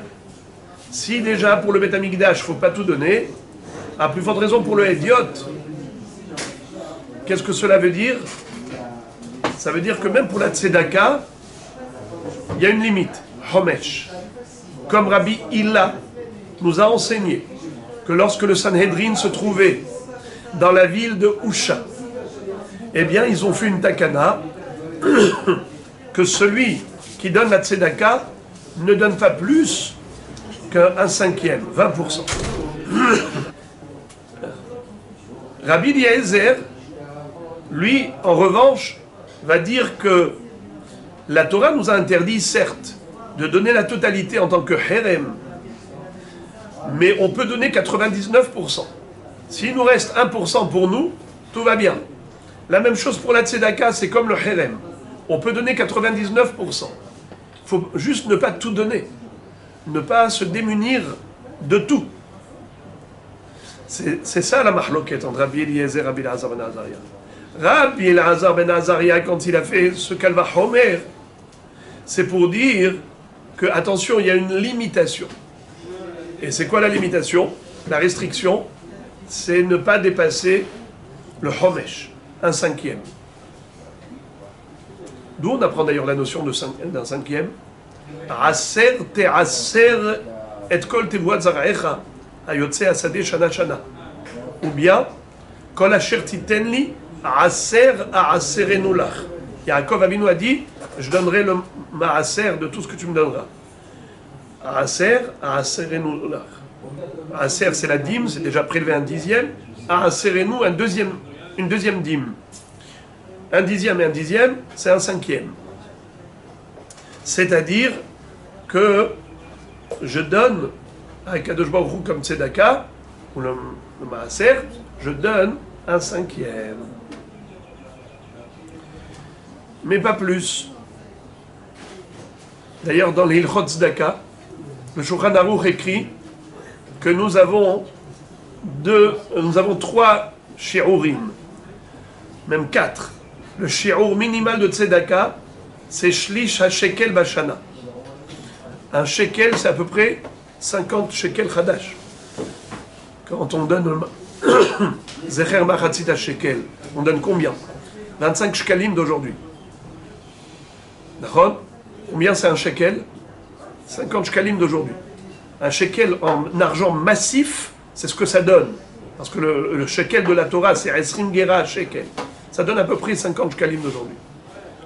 Si déjà pour le Beth Amikdash, il ne faut pas tout donner, à plus forte raison pour le Hédiot, qu'est-ce que cela veut dire? Ça veut dire que même pour la Tzedaka, il y a une limite, Homesh. Comme Rabbi Illa nous a enseigné que lorsque le Sanhedrin se trouvait dans la ville de Usha, eh bien ils ont fait une takana que celui qui donne la tzedaka ne donne pas plus qu'un cinquième, 20%. Rabbi Eliezer, lui, en revanche, va dire que la Torah nous a interdit, certes, de donner la totalité en tant que herem, mais on peut donner 99%. S'il nous reste 1% pour nous, tout va bien. La même chose pour la tzedaka, c'est comme le herem. On peut donner 99%. Il faut juste ne pas tout donner. Ne pas se démunir de tout. C'est ça la mahloquette entre Rabbi Eliezer et Rabbi Elazar ben Azaria. Rabbi Elazar ben Azaria, quand il a fait ce Kalva Homer, c'est pour dire que, attention, il y a une limitation. Et c'est quoi la limitation? La restriction, c'est ne pas dépasser le Homesh, un cinquième. D'où on apprend d'ailleurs la notion d'un cinquième. Aser te'aser et kol tevuat zaraecha ayotse asade shana shana. Ou bien, kol asher titenli aser aaserenu lach. Yaakov Avinu a dit, je donnerai le maaser de tout ce que tu me donneras. Aaser aaserenu lach. Aaser c'est la dîme, c'est déjà prélevé un dixième. Aaserenu une deuxième dîme. Un dixième et un dixième, c'est un cinquième. C'est-à-dire que je donne à Kadosh Baruch Hu comme tzedaka, ou le maaser, je donne un cinquième. Mais pas plus. D'ailleurs, dans l'Ilchot Tzedaka, le Shulchan Aruch écrit que nous avons 3 shi'urim, même 4. Le shi'ur minimal de tzedaka, c'est shlish ha-shekel bashana. Un shekel, c'est à peu près 50 shekel chadash. Quand on donne zecher machatzit ha-shekel, on donne combien? 25 shekalim d'aujourd'hui. D'accord? Combien c'est un shekel? 50 shekalim d'aujourd'hui. Un shekel en argent massif, c'est ce que ça donne. Parce que le shekel de la Torah, c'est esrim gera shekel. Ça donne à peu près 50 shekalim d'aujourd'hui.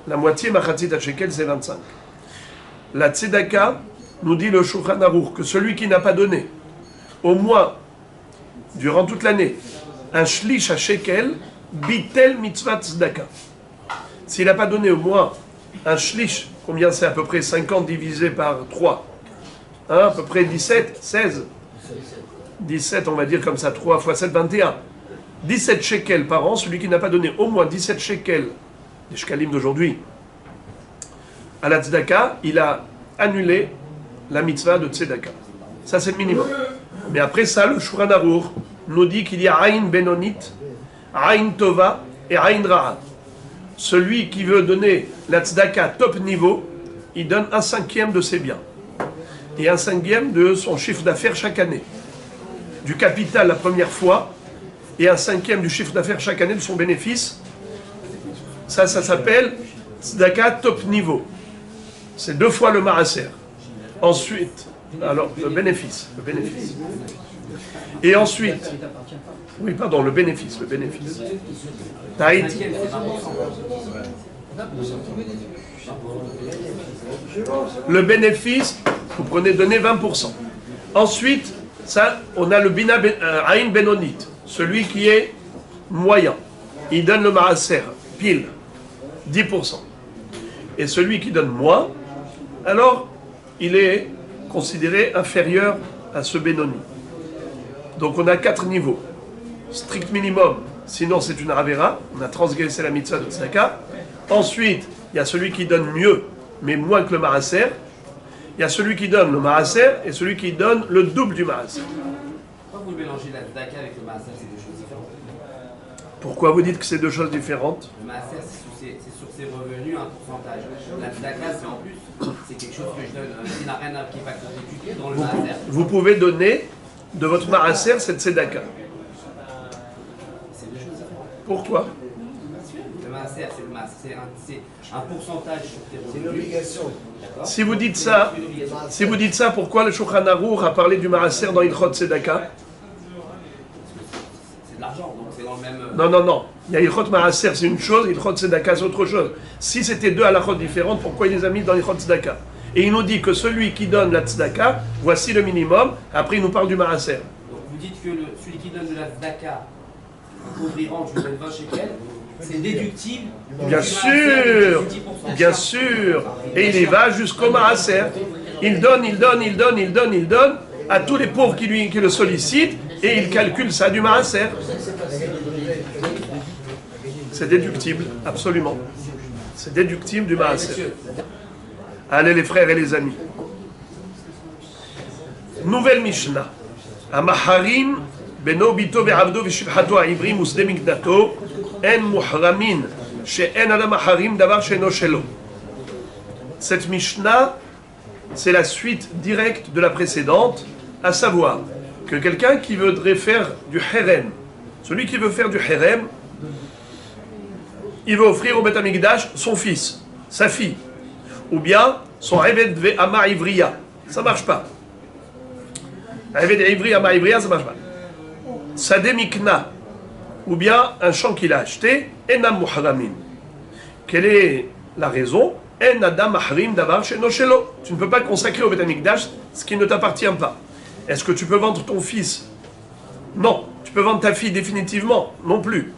La moitié, machatzit ha-shekel, c'est 25. La tzedaka, nous dit le Shulchan Aruch, que celui qui n'a pas donné, au moins, durant toute l'année, un shlish ha-shekel, bitel mitzvah tzedaka. S'il n'a pas donné au moins un shlish, combien c'est à peu près 50 divisé par 3, hein, à peu près 17, 16, 17, on va dire comme ça, 3 fois 7, 21. 17 shekels par an, celui qui n'a pas donné au moins 17 shekels, des shekalim d'aujourd'hui, à la tzedaka, il a annulé la mitzvah de tzedaka. Ça, c'est le minimum. Mais après ça, le Shulchan Aruch nous dit qu'il y a aïn benonit Aïn Tova et Aïn Ra'a. Celui qui veut donner la tzedaka top niveau, il donne 1/5 de ses biens. Et 1/5 de son chiffre d'affaires chaque année. Du capital la première fois, et 1/5 du chiffre d'affaires chaque année de son bénéfice. Ça s'appelle tzedaka top niveau. C'est 2 fois le maaser. Ensuite, alors le bénéfice. Et ensuite, oui, pardon, le bénéfice. Tahiti. Le bénéfice, vous prenez, donnez 20%. Ensuite, ça, on a le bina aïn benonit, celui qui est moyen. Il donne le maaser, pile, 10%. Et celui qui donne moins, alors, il est considéré inférieur à ce benoni. Donc on a 4 niveaux. Strict minimum, sinon c'est une ravera, on a transgressé la mitzvah de tzedaka. Ensuite, il y a celui qui donne mieux, mais moins que le maaser. Il y a celui qui donne le maaser et celui qui donne le double du maaser. Pourquoi vous mélangez la tzedaka avec le maaser, c'est deux choses différentes? Pourquoi vous dites que c'est 2 choses différentes? Le maaser, c'est sur ses revenus un pourcentage. La tzedaka, c'est en plus, c'est quelque chose que je donne, qui n'a rien à qui n'est pas constitué dans le maaser. Vous pouvez donner de votre maaser cette tzedaka. C'est deux choses différentes. Pourquoi? Le maaser, c'est un pourcentage sur tes revenus. C'est une obligation. D'accord. Si vous dites ça, pourquoi le Shulchan Aruch a parlé du maaser dans Ilchot Tzedaka? C'est de l'argent, donc c'est dans le même. Non. Il y a Ilchot Maaser, c'est une chose, Ilchot Tzedaka, c'est autre chose. Si c'était 2 halachot différentes, pourquoi il les a mis dans Ilchot Tzedaka? Et il nous dit que celui qui donne la tzedaka, voici le minimum, après il nous parle du maaser. Donc vous dites que celui qui donne de la tzedaka, un pauvrirant, je lui donne 20 shekels, c'est déductible. Bien sûr, bien sûr. Et il y va jusqu'au maaser. Il donne à tous les pauvres qui le sollicitent, et il calcule ça du maaser. C'est déductible, absolument. C'est déductible du maaser. Allez les frères et les amis. Nouvelle Mishnah. Amaharim beno bito be'avdo v'shivhato ha'ivri musde mikdato en muhramin she'en adam aharim davar she'eno shelo. Cette Mishnah, c'est la suite directe de la précédente, à savoir que quelqu'un qui voudrait faire du herem, celui qui veut faire du herem, il veut offrir au Beth Amikdash son fils, sa fille, ou bien son Eved Ve'ama Ivriya. Ça marche pas. Eved Ivriya, Ama Ivriya, ça marche pas. Sade Mikna, ou bien un champ qu'il a acheté, Enam Muharamin. Quelle est la raison? En Adam Mahrim Davar Sheno Shelo. Tu ne peux pas consacrer au Beth Amikdash ce qui ne t'appartient pas. Est-ce que tu peux vendre ton fils? Non. Tu peux vendre ta fille définitivement? Non plus.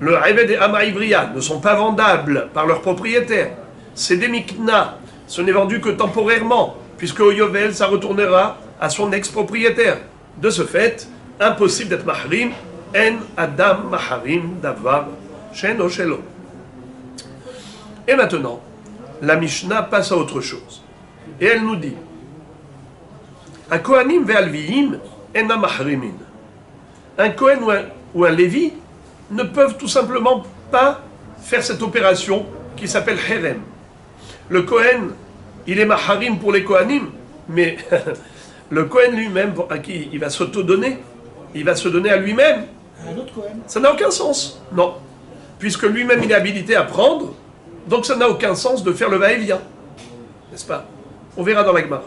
Le Eved et Ama Ivriya ne sont pas vendables par leur propriétaire. C'est des mikna. Ce n'est vendu que temporairement, puisque au Yovel, ça retournera à son ex-propriétaire. De ce fait, impossible d'être mahrim. En Adam Maharim Davar Sheno Shelo. Et maintenant, la Mishnah passe à autre chose. Et elle nous dit un Kohanim ve'alviim ena mahrimin. Un Kohen ou un Lévi ne peuvent tout simplement pas faire cette opération qui s'appelle Herem. Le Kohen, il est maharim pour les Kohanim, mais le Kohen lui-même, à qui il va s'auto-donner, il va se donner à lui-même. Un autre Kohen. Ça n'a aucun sens. Non. Puisque lui-même, il est habilité à prendre, donc ça n'a aucun sens de faire le va-et-vient. N'est-ce pas? On verra dans la Gemara.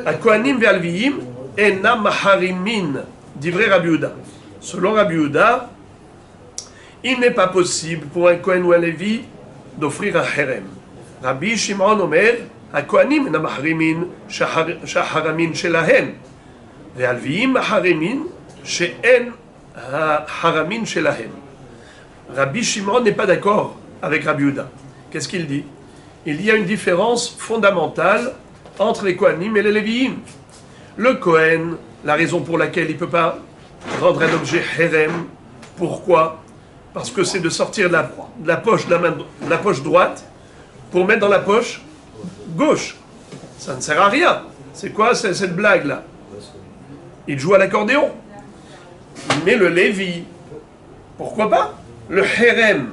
A Kohanim ve'alviim ena maharimin, dit vrai Rabbi Yehuda. Selon Rabbi Yehuda, il n'est pas possible pour un Kohen ou un Lévi d'offrir un Herem. Rabbi Shimon Omer, הכהנים אינם מחרימין שהחרמין שלהם, והלוויים מחרימין שאין החרמין שלהם. Rabbi Shimon n'est pas d'accord avec Rabbi Yehuda. Qu'est-ce qu'il dit? Il y a une différence fondamentale entre les Kohanim et les Lévi'im. Le Kohen, la raison pour laquelle il ne peut pas rendre un objet Herem, pourquoi? Parce que c'est de sortir de la poche droite pour mettre dans la poche gauche. Ça ne sert à rien. C'est quoi cette blague-là? Il joue à l'accordéon. Mais le Lévi, Pourquoi pas? Le Herem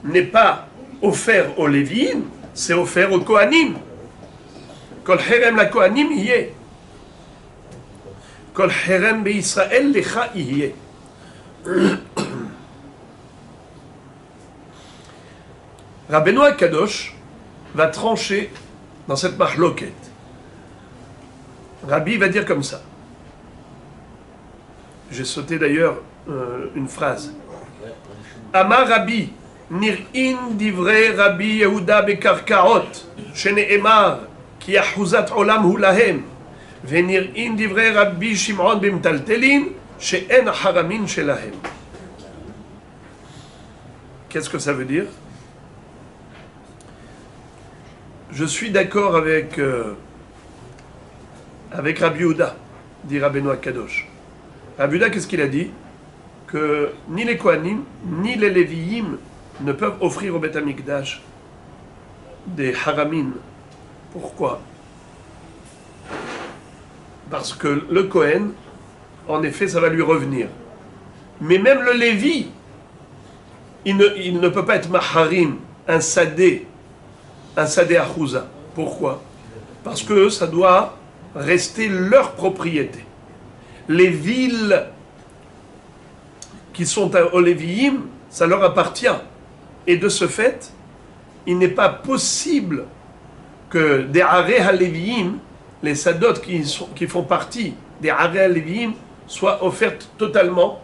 n'est pas offert aux Lévi'im, c'est offert aux Kohanim. Kol Herem la Kohanim y est. Kol Herem be Israël lecha y est. Rabbeinu HaKadosh va trancher dans cette mahloket. Rabbi va dire comme ça. J'ai sauté d'ailleurs une phrase. Amar Rabbi, nir'in divrei Rabbi Yehuda bekarkaot, shene'emar, ki ahuzat olam hu lahem, venir'in divrei Rabbi Shimon bimtaltelin, she'en haramin shelahem. Qu'est-ce que ça veut dire? Je suis d'accord avec Rabbi Yehuda, dit Rabbeinu HaKadosh. Rabbi Yehuda, qu'est-ce qu'il a dit? Que ni les Kohanim, ni les Lévi'im ne peuvent offrir au Beth Amikdash des haramin. Pourquoi? Parce que le Kohen, en effet, ça va lui revenir. Mais même le Lévi, il ne peut pas être maharim, un sadé achouza. Pourquoi? Parce que ça doit rester leur propriété. Les villes qui sont aux Lévi'im, ça leur appartient. Et de ce fait, il n'est pas possible que des Haré ha-Lévi'im, les sadot qui font partie des Haré ha-Lévi'im, soient offertes totalement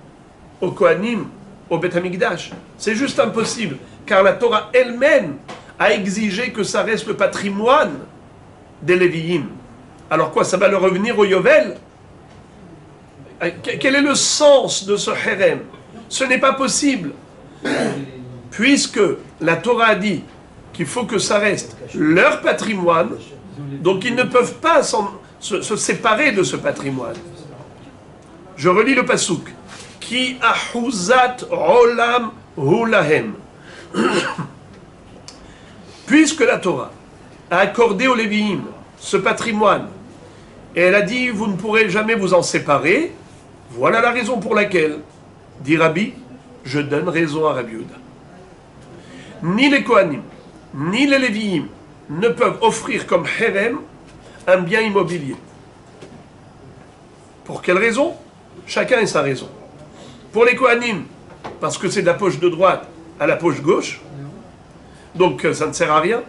aux Kohanim, au Beth Amikdash. C'est juste impossible, car la Torah elle-même a exigé que ça reste le patrimoine des Lévi'im. Alors quoi, ça va leur revenir au Yovel? Quel est le sens de ce Herem? Ce n'est pas possible. Puisque la Torah a dit qu'il faut que ça reste leur patrimoine, donc ils ne peuvent pas se séparer de ce patrimoine. Je relis le pasouk. Ki ahuzat olam hu lahem. Puisque la Torah a accordé aux Lévi'im ce patrimoine, et elle a dit, vous ne pourrez jamais vous en séparer, voilà la raison pour laquelle, dit Rabbi, je donne raison à Rabbi Yehuda. Ni les Kohanim, ni les Lévi'im ne peuvent offrir comme Herem un bien immobilier. Pour quelle raison? Chacun a sa raison. Pour les Kohanim, parce que c'est de la poche de droite à la poche gauche, donc ça ne sert à rien.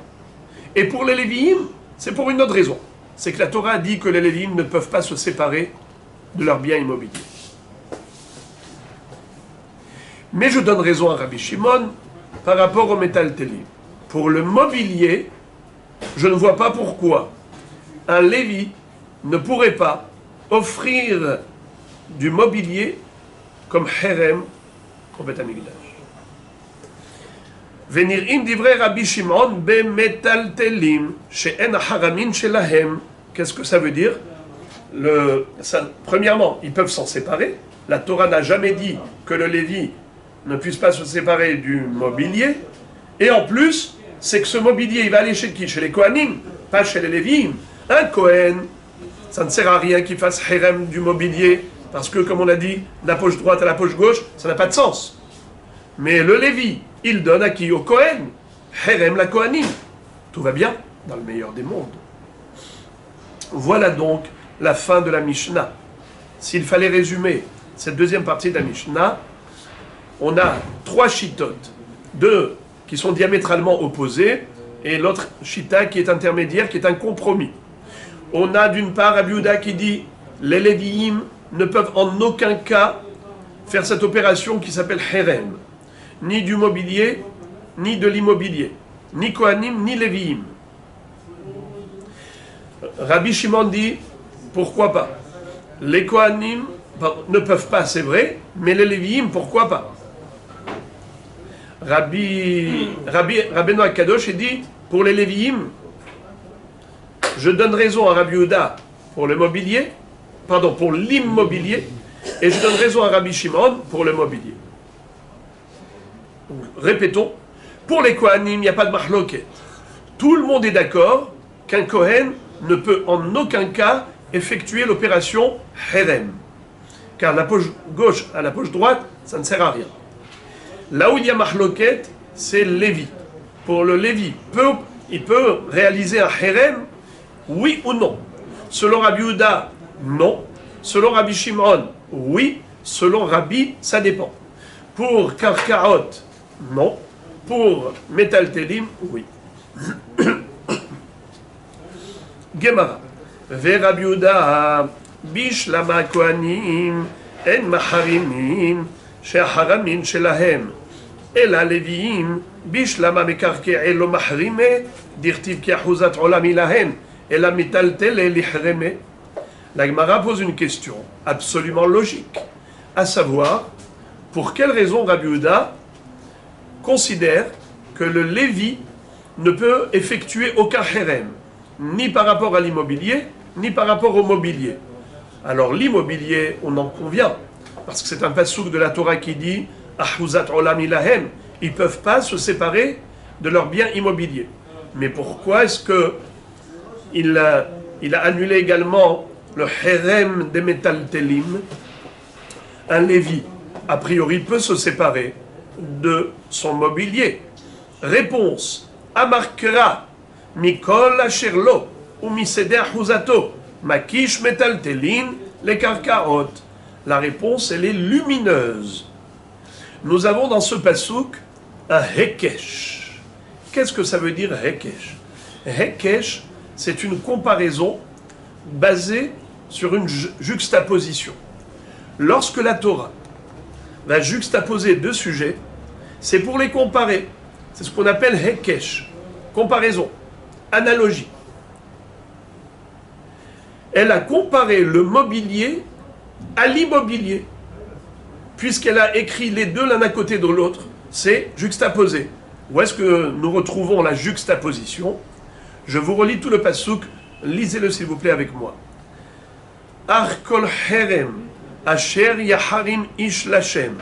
Et pour les Lévi'im, c'est pour une autre raison. C'est que la Torah dit que les Lévi'im ne peuvent pas se séparer de leurs biens immobiliers. Mais je donne raison à Rabbi Shimon par rapport au métal télé. Pour le mobilier, je ne vois pas pourquoi un Lévi ne pourrait pas offrir du mobilier comme Herem au Beth Amikdash. Venir'im divrei Rabbi Shimon bemetaltelim she'en haramin shelahem. Qu'est-ce que ça veut dire? Premièrement, ils peuvent s'en séparer. La Torah n'a jamais dit que le Lévi ne puisse pas se séparer du mobilier. Et en plus, c'est que ce mobilier, il va aller chez qui? Chez les Kohanim, pas chez les Lévi'im. Un Kohen, ça ne sert à rien qu'il fasse Herem du mobilier, parce que, comme on a dit, de la poche droite à la poche gauche, ça n'a pas de sens. Mais le Lévi, il donne à qui? Au Kohen. Herem la Kohanim. Tout va bien dans le meilleur des mondes. Voilà donc la fin de la Mishnah. S'il fallait résumer cette deuxième partie de la Mishnah, on a trois chitotes, deux qui sont diamétralement opposés, et l'autre chita qui est intermédiaire, qui est un compromis. On a d'une part Rabbi Yehuda qui dit les Lévi'im ne peuvent en aucun cas faire cette opération qui s'appelle Herem, ni du mobilier, ni de l'immobilier, ni Kohanim, ni Lévi'im. Rabbi Shimon dit pourquoi pas? Les Kohanim ne peuvent pas, c'est vrai, mais les Lévi'im, pourquoi pas? Rabbeinu HaKadosh dit pour les Lévi'im, je donne raison à Rabbi Yehuda pour le mobilier, pardon, pour l'immobilier, et je donne raison à Rabbi Shimon pour le mobilier. Donc, répétons, pour les Kohanim, il n'y a pas de mahloket. Tout le monde est d'accord qu'un Kohen ne peut en aucun cas effectuer l'opération Herem. Car la poche gauche à la poche droite, ça ne sert à rien. Là où il y a mahloket, c'est Lévi. Pour le Lévi, il peut réaliser un herem, oui ou non. Selon Rabbi Yehuda, non. Selon Rabbi Shimon, oui. Selon Rabbi, ça dépend. Pour Karkaot, non. Pour Metaltelim, oui. Gemara. Ve Rabbi Yehuda, Bishlama Kohanim, En Maharimim, Sheharamim Shelahem. אלא הלוויים בשלמה מקרקעי לא מחרימה דכתיב כי אחוזת עולמי להן אלא מטלטלה לחרמה. La Gemara pose une question absolument logique, à savoir pour quelle raison Rabbi Yehuda considère que le Lévi ne peut effectuer aucun hérem, ni par rapport à l'immobilier, ni par rapport au mobilier. Alors l'immobilier, on en convient, parce que c'est un passouk de la Torah qui dit Ahuzat olam ilahem, ils ne peuvent pas se séparer de leurs biens immobiliers. Mais pourquoi est-ce qu'il a annulé également le herem des metaltelim? Un Lévi, a priori, peut se séparer de son mobilier. Réponse Amarkra Mikol Asherlo ou Misede Ahuzato Makish metaltelin les karkaot. La réponse, elle est lumineuse. Nous avons dans ce passouk un hekesh. Qu'est-ce que ça veut dire hekesh? Hekesh, c'est une comparaison basée sur une juxtaposition. Lorsque la Torah va juxtaposer deux sujets, c'est pour les comparer. C'est ce qu'on appelle hekesh, comparaison, analogie. Elle a comparé le mobilier à l'immobilier. Puisqu'elle a écrit les deux l'un à côté de l'autre, c'est juxtaposé. Où est-ce que nous retrouvons la juxtaposition? Je vous relis tout le passouk, lisez-le s'il vous plaît avec moi. Ar kol herem, asher yaharim ish lashem,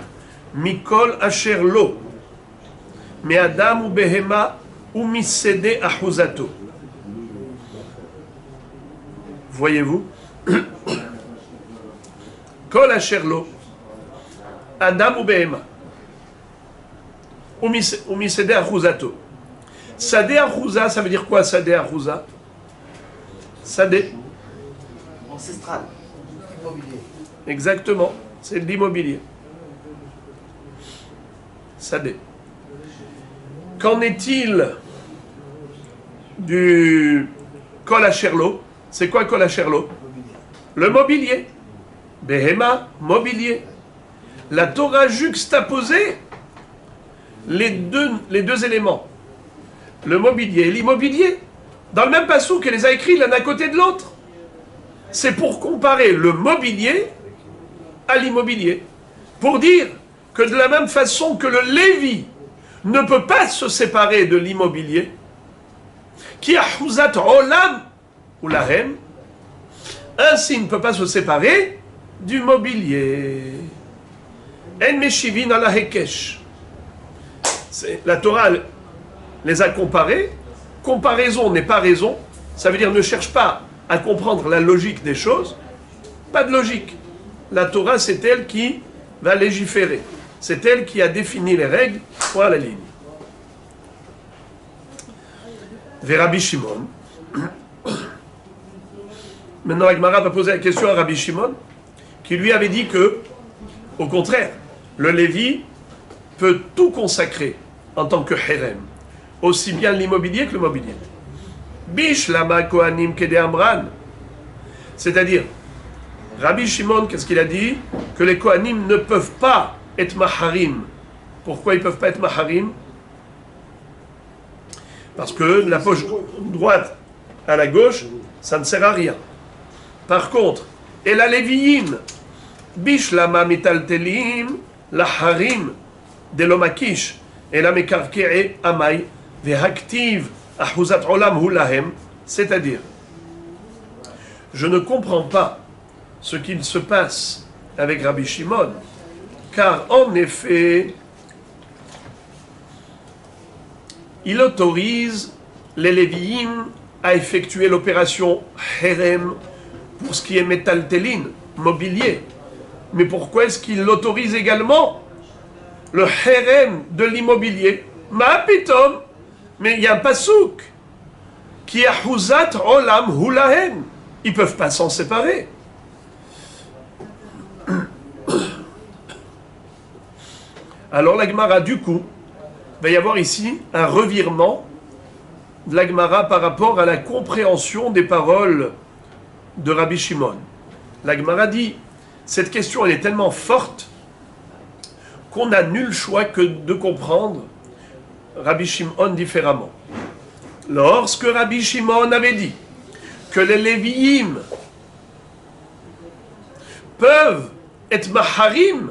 mikol asher lo, me adam ou behema, ou misede ahuzato. Voyez-vous? Kol asher lo, Adam ou Behema. Ou Misede Achuzato. Sade Achuza, ça veut dire quoi Sade Achuza? Sade. Ancestral. Immobilier. Exactement, c'est de l'immobilier. Sade. Qu'en est-il du Kol Asherlo? C'est quoi Kol Asherlo? Le mobilier. Behema, mobilier. La Torah juxtaposait les deux éléments, le mobilier et l'immobilier, dans le même passouk qu'elle les a écrits l'un à côté de l'autre. C'est pour comparer le mobilier à l'immobilier, pour dire que de la même façon que le Lévi ne peut pas se séparer de l'immobilier, qui a huzat olam ou lahem, ainsi il ne peut pas se séparer du mobilier. En meshivin ala hekesh. La Torah les a comparés. Comparaison n'est pas raison. Ça veut dire ne cherche pas à comprendre la logique des choses. Pas de logique. La Torah, c'est elle qui va légiférer. C'est elle qui a défini les règles. Voilà la ligne. Vers Rabbi Shimon. Maintenant, Agmara va poser la question à Rabbi Shimon, qui lui avait dit que, au contraire, le Lévi peut tout consacrer en tant que herem, aussi bien l'immobilier que le mobilier. Bishlama kohanim kede amran. C'est-à-dire, Rabbi Shimon, qu'est-ce qu'il a dit? Que les kohanim ne peuvent pas être maharim. Pourquoi ils ne peuvent pas être maharim? Parce que la poche droite à la gauche, ça ne sert à rien. Par contre, et la léviim, bishlama mitaltelim, la harim, de l'omakish, et la mekarke'e amay, vehaktiv, ahuzat olam hulahem, c'est-à-dire, je ne comprends pas ce qu'il se passe avec Rabbi Shimon, car en effet, il autorise les Lévi'im à effectuer l'opération Herem pour ce qui est métaltéline, mobilier. Mais pourquoi est-ce qu'il l'autorise également le herem de l'immobilier. Ma'apitom, mais il y a un pasouk qui est Ahuzat Olam Hulahem. Ils ne peuvent pas s'en séparer. Alors la Gemara, du coup, va y avoir ici un revirement de la Gemara par rapport à la compréhension des paroles de Rabbi Shimon. La Gemara dit, cette question elle est tellement forte qu'on n'a nul choix que de comprendre Rabbi Shimon différemment. Lorsque Rabbi Shimon avait dit que les Lévi'im peuvent être maharim,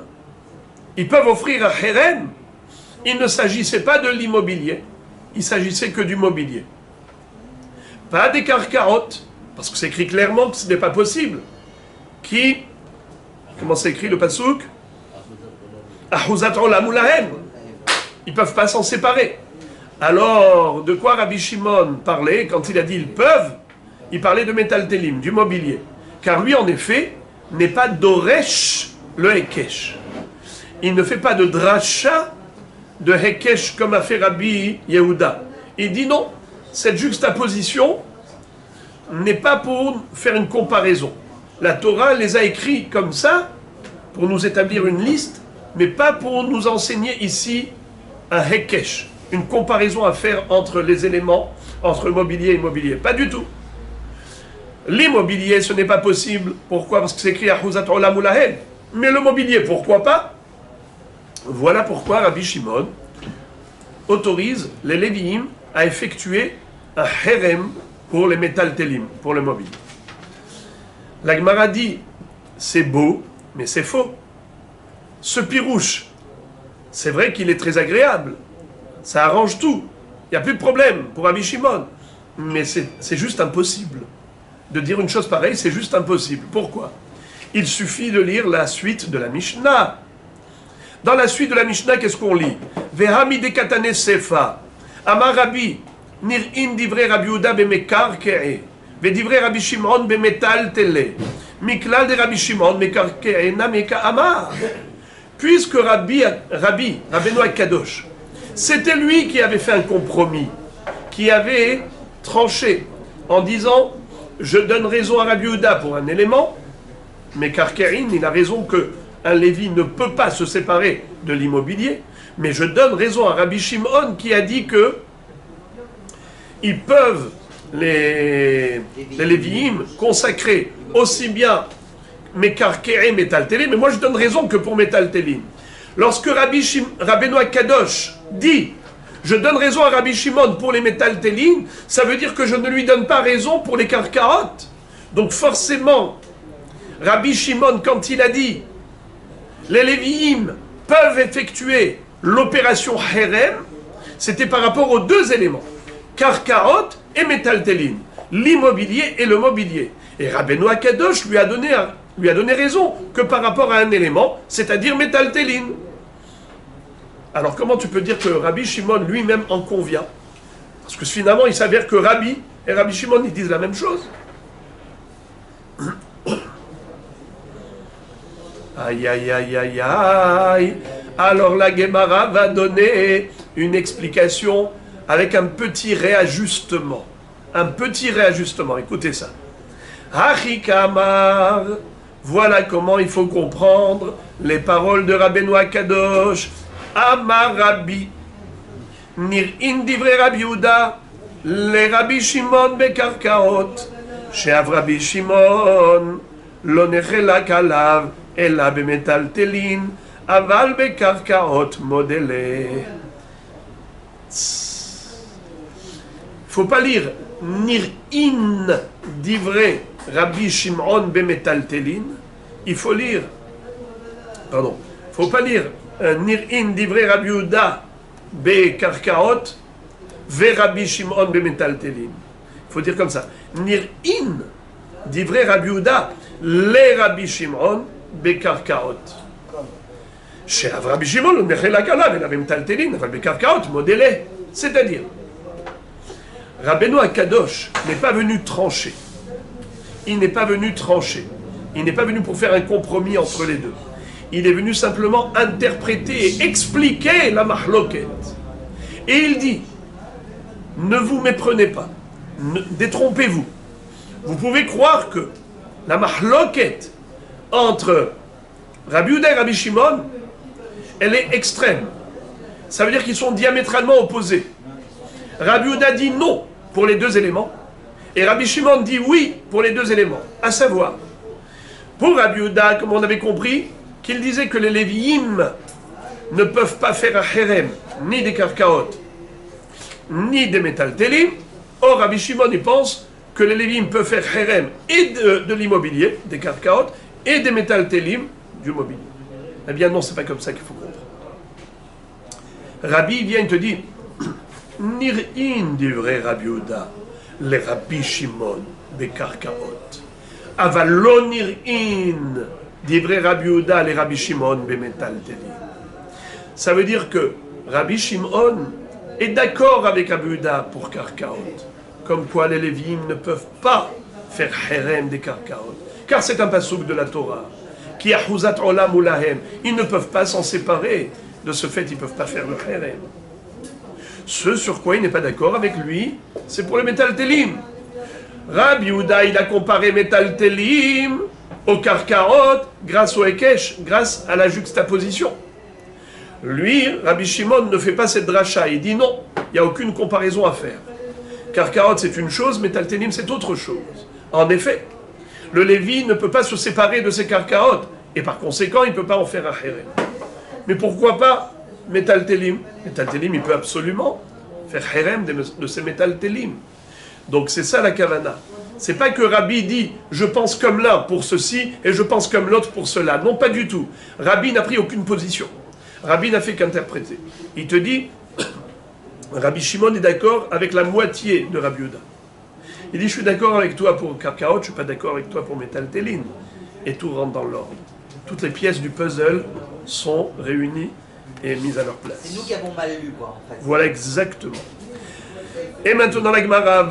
ils peuvent offrir un herem, il ne s'agissait pas de l'immobilier, il s'agissait que du mobilier. Pas des karkaot, parce que c'est écrit clairement que ce n'est pas possible. Qui, comment c'est écrit le pasouk? Ahuzat olam ulahem. Ils ne peuvent pas s'en séparer. Alors, de quoi Rabbi Shimon parlait quand il a dit ils peuvent? Il parlait de métaltélim, du mobilier. Car lui, en effet, n'est pas d'oresh le hekesh. Il ne fait pas de dracha de hekesh comme a fait Rabbi Yehuda. Il dit non, cette juxtaposition n'est pas pour faire une comparaison. La Torah les a écrits comme ça, pour nous établir une liste, mais pas pour nous enseigner ici un hekesh, une comparaison à faire entre les éléments, entre mobilier et immobilier. Pas du tout. L'immobilier, ce n'est pas possible. Pourquoi? Parce que c'est écrit Ahuzat Olam Ulahem. Mais le mobilier, pourquoi pas? Voilà pourquoi Rabbi Shimon autorise les Lévi'im à effectuer un herem pour les métaltélim, pour le mobilier. La Gemara dit, c'est beau, mais c'est faux. Ce pirouche, c'est vrai qu'il est très agréable. Ça arrange tout. Il n'y a plus de problème pour Rabbi Shimon. Mais c'est juste impossible. De dire une chose pareille, c'est juste impossible. Pourquoi? Il suffit de lire la suite de la Mishnah. Dans la suite de la Mishnah, qu'est-ce qu'on lit? Vehami de katane sefa. Amar Rabbi, nir'in divrei Rabbi Yehuda bemekar ke'e. Vedivrei Rabbi Shimon bemetal tele. Miklal de Rabbi Shimon mekar ke'e nameka amar. Puisque Rabbeinu Kadosh, c'était lui qui avait fait un compromis, qui avait tranché en disant je donne raison à Rabbi Yehuda pour un élément, mais Karkerin, il a raison qu'un Lévi ne peut pas se séparer de l'immobilier, mais je donne raison à Rabbi Shimon qui a dit que ils peuvent, les Lévi'im, consacrer aussi bien Mekarke'e Metaltelin, mais moi je donne raison que pour Metaltelin. Lorsque Rabbeinu Kadosh dit je donne raison à Rabbi Shimon pour les Metaltelin, ça veut dire que je ne lui donne pas raison pour les Karkaot. Donc forcément, Rabbi Shimon, quand il a dit les Lévi'im peuvent effectuer l'opération Herem, c'était par rapport aux deux éléments, Karkaot et Metaltelin, l'immobilier et le mobilier. Et Rabbeinu Kadosh lui a donné raison que par rapport à un élément, c'est-à-dire Metaltelin. Alors comment tu peux dire que Rabbi Shimon lui-même en convient? Parce que finalement, il s'avère que Rabbi et Rabbi Shimon, ils disent la même chose. Aïe, aïe, aïe, aïe, aïe. Alors la Gemara va donner une explication avec un petit réajustement. Un petit réajustement, écoutez ça. Hachikamar, voilà comment il faut comprendre les paroles de Rabbeinu Kadosh. Amar Rabbi, nir'in divrei Rabbi Yehuda, le Rabbi Shimon bekarkaot, she'av Rabbi Shimon, lo nechelak alav, ela bemetaltelin, aval bekarkaot modele. Faut pas lire nir'in divrei Rabbi Shimon bemetaltelin, il faut lire, pardon, faut pas lire nir'in divrei Rabbi Yehuda bekarkaot ve Rabbi Shimon bemetaltelin. Il faut dire comme ça. Nir'in divrei Rabbi Yehuda le Rabbi Shimon bekarkaot. She'av Rabbi Shimon lo nechelak alav ela bemetaltelin aval bekarkaot modele. C'est-à-dire, Rabbeinu Kadosh n'est pas venu trancher. Il n'est pas venu trancher. Il n'est pas venu pour faire un compromis entre les deux. Il est venu simplement interpréter et expliquer la mahloket. Et il dit, ne vous méprenez pas, détrompez-vous. Vous pouvez croire que la mahloket entre Rabbi Yehuda et Rabbi Shimon, elle est extrême. Ça veut dire qu'ils sont diamétralement opposés. Rabbi Yehuda dit non pour les deux éléments, et Rabbi Shimon dit oui pour les deux éléments. À savoir, pour Rabbi Yehuda, comme on avait compris, qu'il disait que les Lévi'im ne peuvent pas faire un hérem, ni des karkaot, ni des métaltélim. Or, Rabbi Shimon, il pense que les Lévi'im peuvent faire hérem et de l'immobilier, des karkaot, et des métaltélim, du mobilier. Eh bien non, c'est pas comme ça qu'il faut comprendre. Rabbi vient te dire, Nir'in divrei Rabbi Yehuda, les Rabbi Shimon, des karkaot. Avalon nir'in divrei Rabbi Yehuda, les Rabbi Shimon, des métaltélim. Ça veut dire que Rabbi Shimon est d'accord avec Rabbi Yehuda pour karkaot. Comme quoi les Lévi'im ne peuvent pas faire hérem des karkaot. Car c'est un pasouk de la Torah. Qui a huzat olam ulahem. Ils ne peuvent pas s'en séparer. De ce fait, ils ne peuvent pas faire le hérem. Ce sur quoi il n'est pas d'accord avec lui, c'est pour le métaltélim. Rabbi Yehuda, il a comparé métaltélim au karkaot grâce au Hekesh, grâce à la juxtaposition. Lui, Rabbi Shimon ne fait pas cette dracha. Il dit non, il n'y a aucune comparaison à faire. Karkaot c'est une chose, métaltélim c'est autre chose. En effet, le Lévi ne peut pas se séparer de ses karkaot, et par conséquent, il ne peut pas en faire un hérem. Mais pourquoi pas métaltélim? Métaltélim, il peut absolument faire hérem de ses métaltélim. Donc c'est ça la kavana. C'est pas que Rabbi dit je pense comme l'un pour ceci et je pense comme l'autre pour cela. Non, pas du tout. Rabbi n'a pris aucune position. Rabbi n'a fait qu'interpréter. Il te dit, Rabbi Shimon est d'accord avec la moitié de Rabbi Yehuda. Il dit je suis d'accord avec toi pour karkaot, je ne suis pas d'accord avec toi pour métaltélim. Et tout rentre dans l'ordre. Toutes les pièces du puzzle sont réunies et mises à leur place. C'est nous qui avons mal lu, quoi, en fait. Voilà exactement. Et maintenant, la Gemara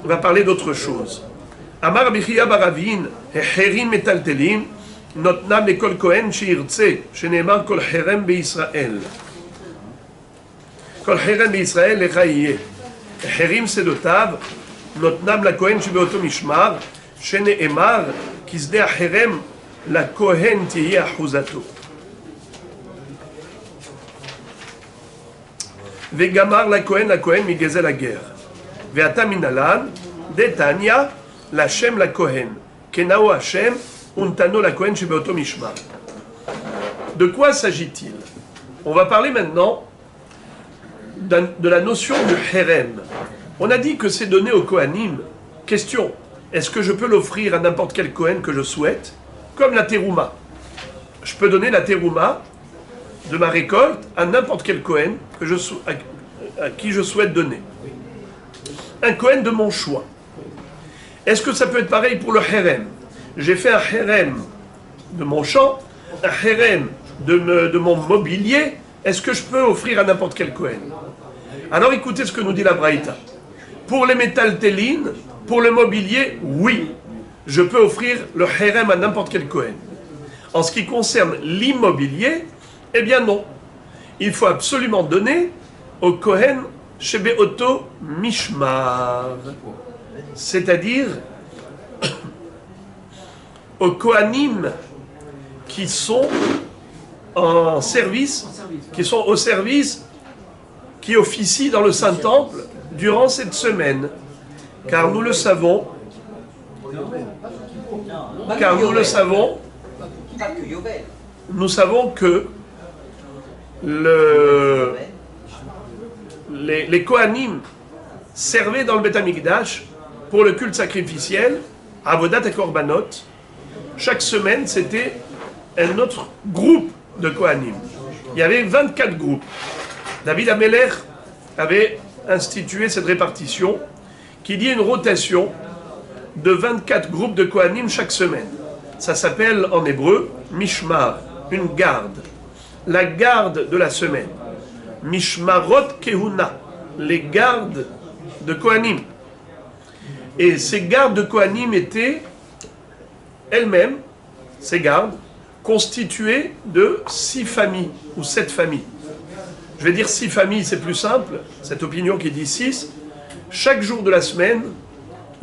va parler d'autre chose. Amar Rabbi Chia bar Ravin, Herim metaltelim, notnam lekol kohen sheirtze, sheneemar kol herem beIsraël. Kol herem beIsraël lecha yeh. Herim sedotav, notnam la kohen shebeoto mishmar, sheneemar kisde herem la kohen tiyeh achuzato. Vegamar la kohen migezel la guerre. Veata minalan, detania, la shem la kohen. Kenao Hashem, untano la kohen shebeoto mishmar. De quoi s'agit-il? On va parler maintenant de la notion de herem. On a dit que c'est donné au kohanim. Question, est-ce que je peux l'offrir à n'importe quel kohen que je souhaite? Comme la terouma. Je peux donner la terouma de ma récolte à n'importe quel kohen à qui je souhaite donner. Un kohen de mon choix. Est-ce que ça peut être pareil pour le herem? J'ai fait un herem de mon champ, un herem de mon mobilier. Est-ce que je peux offrir à n'importe quel kohen? Alors écoutez ce que nous dit la Braïta. Pour les métaltélines, pour le mobilier, oui. Je peux offrir le herem à n'importe quel kohen. En ce qui concerne l'immobilier, eh bien non. Il faut absolument donner au kohen shebeoto mishmar. C'est-à-dire aux kohanim qui sont en service, qui sont au service, qui officient dans le Saint-Temple durant cette semaine. Car nous le savons, nous savons que les Kohanim servaient dans le Beth Amikdash pour le culte sacrificiel, Avodat et Korbanot. Chaque semaine, c'était un autre groupe de Kohanim. Il y avait 24 groupes. David Ameler avait institué cette répartition qui dit une rotation de 24 groupes de Kohanim chaque semaine. Ça s'appelle en hébreu Mishmar, une garde. La garde de la semaine. Mishmarot Kehuna, les gardes de Kohanim. Et ces gardes de Kohanim étaient elles-mêmes, ces gardes, constitué de 6 familles ou 7 familles. Je vais dire 6 familles, c'est plus simple, cette opinion qui dit 6. Chaque jour de la semaine,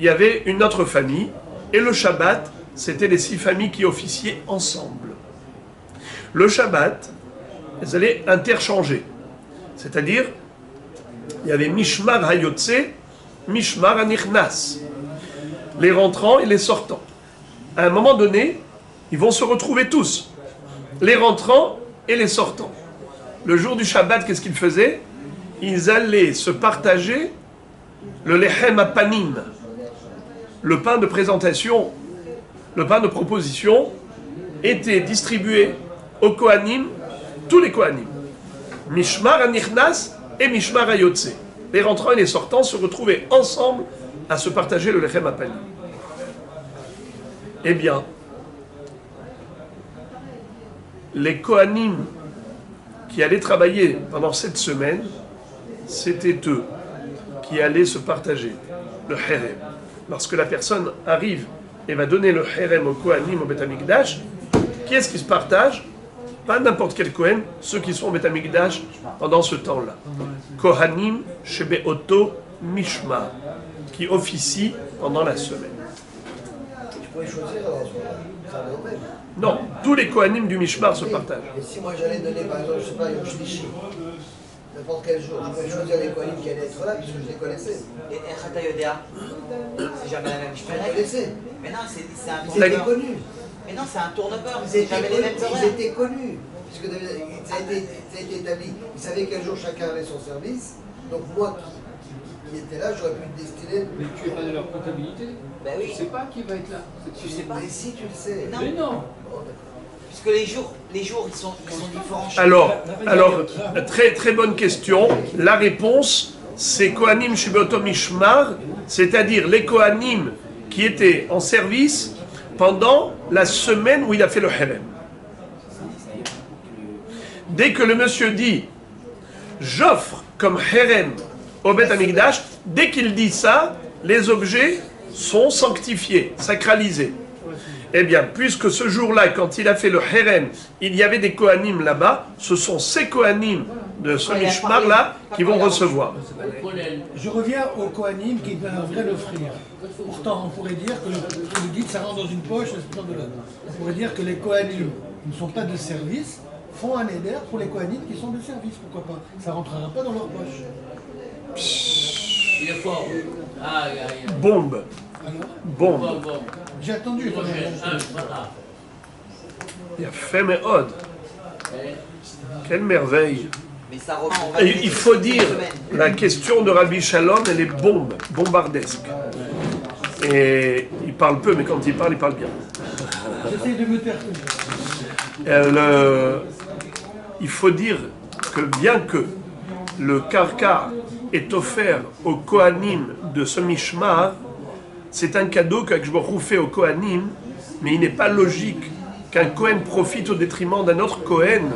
il y avait une autre famille, et le Shabbat, c'était les 6 familles qui officiaient ensemble. Le Shabbat, elles allaient interchanger. C'est-à-dire, il y avait Mishmar Hayotse, Mishmar Hanichnas. Les rentrants et les sortants. À un moment donné, ils vont se retrouver tous. Les rentrants et les sortants. Le jour du Shabbat, qu'est-ce qu'ils faisaient? Ils allaient se partager le Lechem Apanim, le pain de présentation, le pain de proposition, était distribué aux Kohanim, tous les Kohanim. Mishmar Hanichnas et Mishmar Hayotse. Les rentrants et les sortants se retrouvaient ensemble à se partager le Lechem Apanim. Eh bien, les Kohanim qui allaient travailler pendant cette semaine, c'était eux qui allaient se partager le Herem. Lorsque la personne arrive et va donner le Herem au Kohanim, au Beth Amikdash, qui est-ce qui se partage? Pas n'importe quel Kohen, ceux qui sont au Beth Amikdash pendant ce temps-là. Kohanim Shebeoto Mishma, qui officie pendant la semaine. Tu pourrais choisir alors, ça revient au même. Non, tous les Kohanim du Mishmar se Oui, partagent. mais si moi j'allais donner par exemple, je sais pas, Yom Shlishi, n'importe quel jour, je pouvais choisir les Kohanim qui allaient être là puisque je les connaissais. Et Chata Yodea, c'est jamais la même Je les chose. connaissais. Mais non, c'est un Ils étaient tournepeur. connus. Mais non, c'est un tournepeur, Ils c'est étaient jamais les mêmes connus. Ils horaires. étaient connus. Puisque ça a été établi. Ils savaient quel jour chacun avait son service. Donc moi qui étais là, j'aurais pu me destiner. Mais tu es pas de leur comptabilité. Ben oui. Tu sais pas qui va être là. Tu sais pas. Mais si tu le sais. Non. Mais non. Bon, d'accord. Puisque les jours ils sont différents. Alors, très très bonne question. La réponse, c'est Kohanim Shebeoto Mishmar, c'est-à-dire les Kohanim qui étaient en service pendant la semaine où il a fait le Herem. Dès que le monsieur dit « j'offre comme Herem au Beth Amikdash », dès qu'il dit ça, les objets sont sanctifiés, sacralisés. Eh bien, puisque ce jour-là, quand il a fait le Herem, il y avait des Kohanim là-bas, ce sont ces Kohanim de ce Mishmar-là qui vont recevoir. Je reviens au Kohanim qui devrait l'offrir. Pourtant, on pourrait dire que le guide, ça rentre dans une poche, ça sort de l'autre. On pourrait dire que les Kohanim qui ne sont pas de service font un éder pour les Kohanim qui sont de service. Pourquoi pas? Ça ne rentrera pas dans leur poche. Il est fort. Ah, Bombe. Alors, Bombe. bon. j'ai attendu. quand même. Voilà. Il a fait mes odes. Quelle merveille. Mais ça reprend. on va Et donner il faut une dire, semaine. la question de Rabbi Shalom, elle est bombardesque. Et il parle peu, mais quand il parle bien. J'essaye de me taire. Il faut dire que bien que le karka est offert aux Kohanim de ce Mishmar, c'est un cadeau qu'Akadosh Baruch Hu fait aux Kohanim, mais il n'est pas logique qu'un Kohen profite au détriment d'un autre Kohen,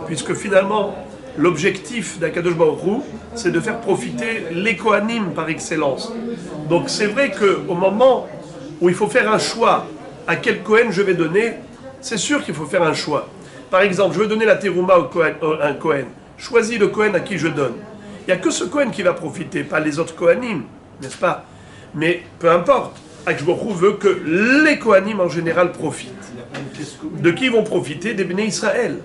puisque finalement, l'objectif d'Akadosh Baruch Hu, c'est de faire profiter les Kohanim par excellence. Donc c'est vrai qu'au moment où il faut faire un choix à quel Kohen je vais donner, c'est sûr qu'il faut faire un choix. Par exemple, je veux donner la terouma à un Kohen. Choisis le Kohen à qui je donne. Il n'y a que ce Kohen qui va profiter, pas les autres Kohanim, n'est-ce pas? Mais peu importe, Akadosh Baruch Hu veut que les Kohanim en général profitent. De qui ils vont profiter? Des Béné Israël.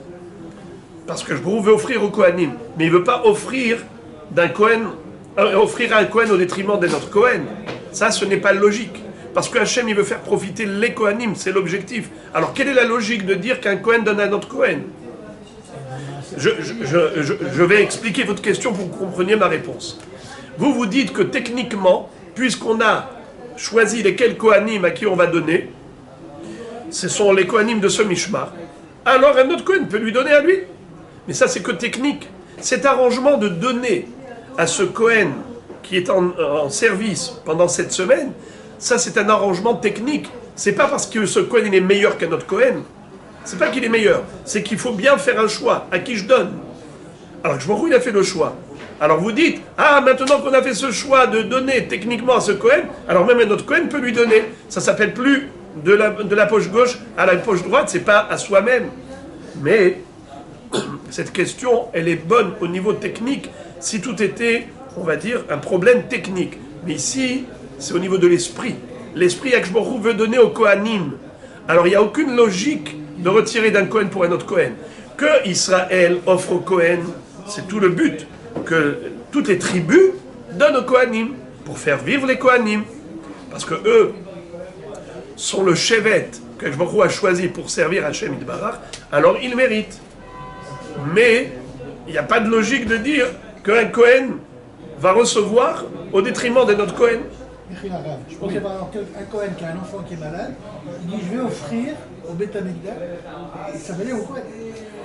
Parce que je veut offrir au Kohanim, mais il ne veut pas offrir d'un Kohen, offrir à un Kohen au détriment d'un autre Kohen. Ça, ce n'est pas logique. Parce que Hachem, il veut faire profiter les Kohanim, c'est l'objectif. Alors, quelle est la logique de dire qu'un Kohen donne à un autre Kohen? Je vais expliquer votre question pour que vous compreniez ma réponse. Vous vous dites que techniquement, puisqu'on a choisi lesquels Kohanim à qui on va donner, ce sont les Kohanim de ce Mishmar, alors un autre Kohen peut lui donner à lui. Mais ça, c'est que technique. Cet arrangement de donner à ce Kohen qui est en service pendant cette semaine, ça, c'est un arrangement technique. C'est pas parce que ce Kohen il est meilleur qu'un autre Kohen. C'est pas qu'il est meilleur. C'est qu'il faut bien faire un choix. À qui je donne? Alors, je m'en fous, il a fait le choix. Alors, vous dites, ah, maintenant qu'on a fait ce choix de donner techniquement à ce Kohen, alors même un autre Kohen peut lui donner. Ça s'appelle plus de la poche gauche à la poche droite, c'est pas à soi-même. Mais cette question, elle est bonne au niveau technique, si tout était, on va dire, un problème technique. Mais ici, c'est au niveau de l'esprit. L'esprit, Akadosh Baruch Hu veut donner au Kohanim. Alors, il n'y a aucune logique de retirer d'un Kohen pour un autre Kohen. Que Israël offre au Kohen, c'est tout le but, que toutes les tribus donnent au Kohanim, pour faire vivre les Kohanim. Parce que eux sont le chevet que Akadosh Baruch Hu a choisi pour servir Hashem Yitbarach, alors ils méritent. Mais il n'y a pas de logique de dire qu'un Kohen va recevoir au détriment d'un autre Kohen. Je pense qu'il y a un Kohen qui a un enfant qui est malade, il dit je vais offrir au Beth Amikdash, et ça va aller au Kohen.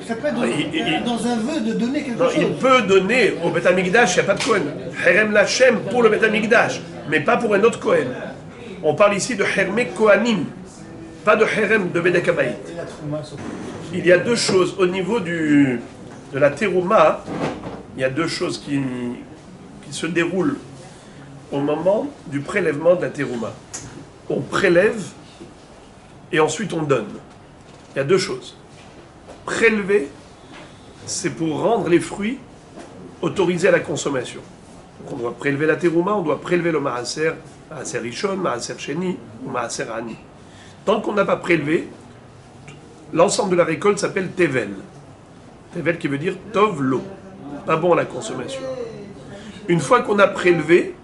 Ça peut être dans un vœu de donner quelque chose. Il peut donner au Beth Amikdash, il n'y a pas de Kohen. Herem Lachem pour le Beth Amikdash, mais pas pour un autre Kohen. On parle ici de Hermé Kohanim, pas de Herem de Bedek Habayit. Il y a deux choses au niveau de la terouma, il y a deux choses qui se déroulent au moment du prélèvement de la terouma. On prélève et ensuite on donne. Il y a deux choses. Prélever, c'est pour rendre les fruits autorisés à la consommation. Donc on doit prélever la terouma, on doit prélever le maaser rishon, maaser sheni ou maaser ani. Tant qu'on n'a pas prélevé, l'ensemble de la récolte s'appelle tevel. Tevel qui veut dire tov lo, pas bon à la consommation. Une fois qu'on a prélevé,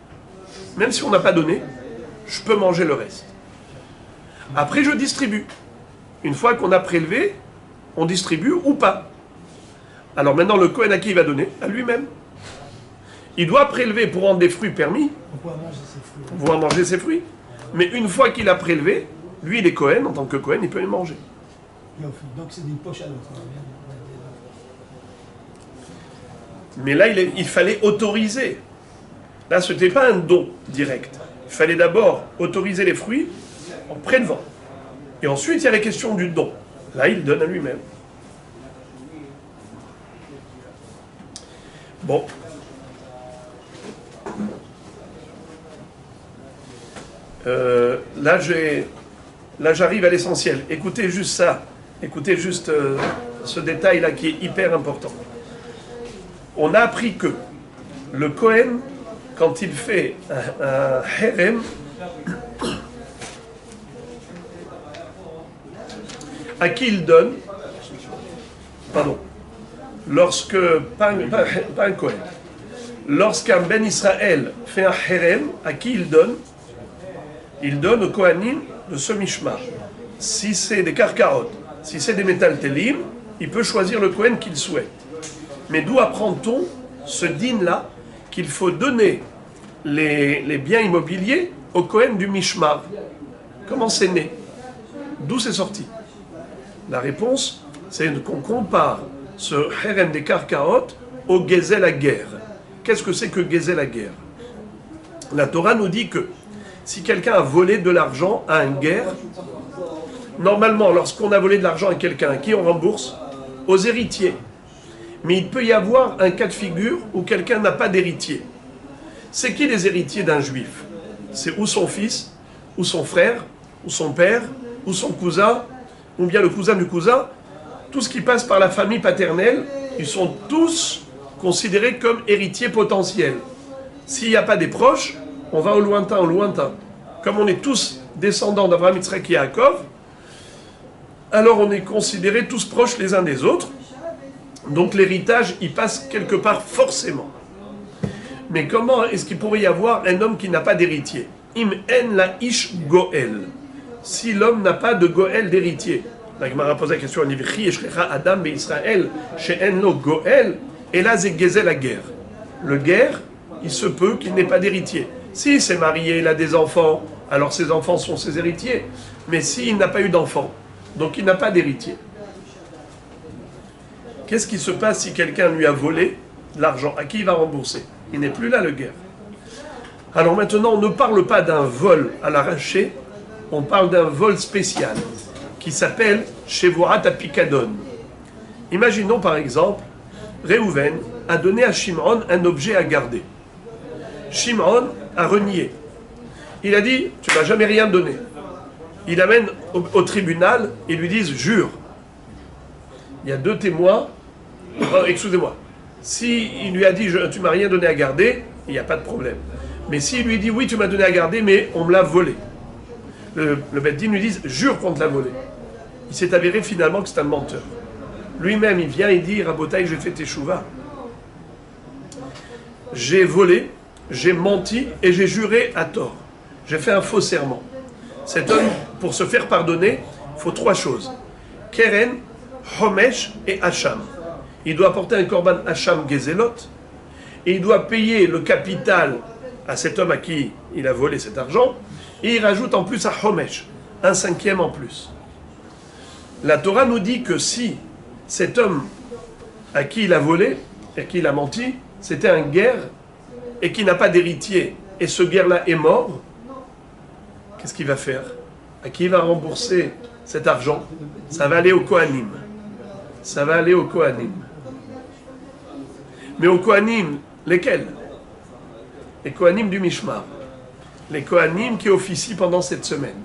même si on n'a pas donné, je peux manger le reste. Après, je distribue. Une fois qu'on a prélevé, on distribue ou pas. Alors maintenant, le Kohen à qui il va donner? À lui-même. Il doit prélever pour rendre des fruits permis. On pouvoir manger ses fruits. Mais une fois qu'il a prélevé, lui, il est Kohen, en tant que Kohen, il peut les manger. Donc c'est d'une poche à l'autre. Mais là, il fallait autoriser. Là, ce n'était pas un don direct. Il fallait d'abord autoriser les fruits en prélevant. Et ensuite, il y a la question du don. Là, il donne à lui-même. Bon. Là, j'arrive à l'essentiel. Écoutez juste ça. Écoutez juste ce détail-là qui est hyper important. On a appris que le Kohen, quand il fait un herem, à qui il donne, pardon, lorsque, pas un Kohen, lorsqu'un Ben Israël fait un herem, à qui il donne au Kohanim de ce mishmar. Si c'est des karkarot, si c'est des métaltélim, il peut choisir le Kohen qu'il souhaite. Mais d'où apprend-on ce din-là qu'il faut donner les biens immobiliers au Kohen du mishmar? Comment c'est né? D'où c'est sorti? La réponse, c'est qu'on compare ce herem des karkarot au gezel à guerre. Qu'est-ce que c'est que gezel à guerre? La Torah nous dit que si quelqu'un a volé de l'argent à un guerre, normalement, lorsqu'on a volé de l'argent à quelqu'un, qui on rembourse? Aux héritiers. Mais il peut y avoir un cas de figure où quelqu'un n'a pas d'héritier. C'est qui les héritiers d'un juif? C'est ou son fils, ou son frère, ou son père, ou son cousin, ou bien le cousin du cousin. Tout ce qui passe par la famille paternelle, ils sont tous considérés comme héritiers potentiels. S'il n'y a pas des proches, on va au lointain, Comme on est tous descendants d'Abraham, Yitzhak et Yaakov, alors on est considérés tous proches les uns des autres. Donc l'héritage, il passe quelque part forcément. Mais comment est-ce qu'il pourrait y avoir un homme qui n'a pas d'héritier? Im en la ish goel. Si l'homme n'a pas de goel d'héritier. La Gemara pose la question, Adam be Israël, she'en lo goel, et là c'est gezel la guerre. Le guerre, il se peut qu'il n'ait pas d'héritier. S'il s'est marié, il a des enfants, alors ses enfants sont ses héritiers. Mais s'il n'a pas eu d'enfants, donc il n'a pas d'héritier. Qu'est-ce qui se passe si quelqu'un lui a volé l'argent? À qui il va rembourser? Il n'est plus là, le guerre. Alors maintenant, on ne parle pas d'un vol à l'arraché, on parle d'un vol spécial qui s'appelle Shevurat Apikadon. Imaginons par exemple, Réhouven a donné à Shimon un objet à garder. Shimon a renié. Il a dit, tu m'as jamais rien donné. il amène au tribunal, ils lui disent jure. Il y a 2 témoins. Oh, excusez-moi. S'il lui a dit tu m'as rien donné à garder, il n'y a pas de problème. Mais s'il lui dit oui, tu m'as donné à garder, mais on me l'a volé. Le Beddin lui dit jure qu'on te l'a volé. Il s'est avéré finalement que c'est un menteur. Lui-même, il vient et dit Rabotaï, j'ai fait teshuva. J'ai volé, j'ai menti et j'ai juré à tort. J'ai fait un faux serment. Cet homme, pour se faire pardonner, il faut 3 choses. Keren, Homesh et Hacham. Il doit apporter un korban Hacham Gezelot et il doit payer le capital à cet homme à qui il a volé cet argent et il rajoute en plus à Homesh, 1/5 en plus. La Torah nous dit que si cet homme à qui il a volé et à qui il a menti, c'était un guerre et qui n'a pas d'héritier et ce guerre-là est mort, qu'est-ce qu'il va faire? À qui il va rembourser cet argent? Ça va aller au Kohanim. Ça va aller au Kohanim. Mais au Kohanim, lesquels? Les Kohanim du Mishmar. Les Kohanim qui officient pendant cette semaine.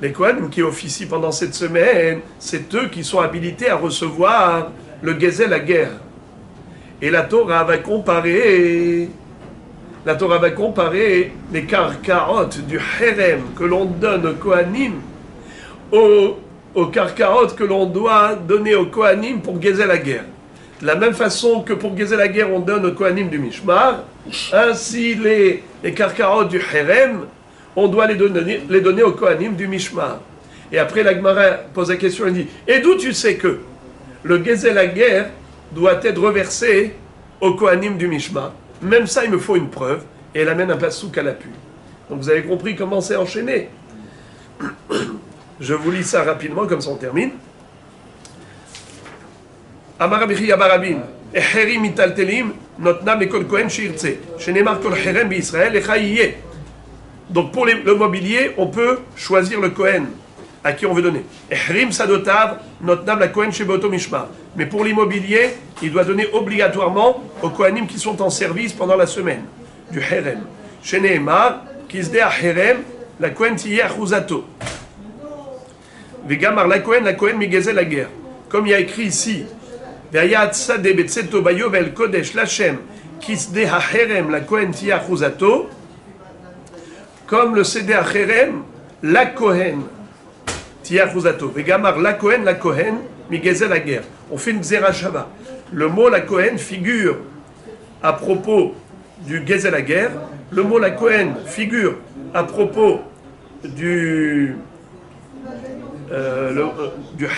Les Kohanim qui officient pendant cette semaine, c'est eux qui sont habilités à recevoir le Gezel, la guerre. Et la Torah va comparer les karkarot du Herem que l'on donne aux Kohanim aux karkarot que l'on doit donner aux Kohanim pour Gezel la guerre. De la même façon que pour Gezel la guerre, on donne aux Kohanim du Mishmar, ainsi les karkarot du Herem, on doit les donner aux Kohanim du Mishmar. Et après, la Gemara pose la question, elle dit, et d'où tu sais que le Gezel la guerre doit être reversé aux Kohanim du Mishmar? Même ça, il me faut une preuve, et elle amène un passouk à l'appui. Donc vous avez compris comment c'est enchaîné. Je vous lis ça rapidement, comme ça on termine. Amarabichi Abarabim, Echerim mitaltelim, notnam ekol kohen shirtse, shenemar kol herem b'Israël echayiye. Donc pour le mobilier, on peut choisir le kohen à qui on veut donner. Echerim sadotav, notnam la kohen shebeoto mishmar. Mais pour l'immobilier, il doit donner obligatoirement aux kohanim qui sont en service pendant la semaine du herem. Shenemar, kisde a herem, la kohen tiye achuzato. Vegamar la kohen migezel la guerre. Comme il y a écrit ici, Ve'ayat sade betseto bayovel kodesh lachem kisde hacherem la kohen tia chuzato. Comme le sede hacherem la kohen tia chuzato. Vegamar la kohen migezel la guerre. On fait une xera shava. Le mot la kohen figure à propos du gezel la guerre. Le mot la kohen figure à propos du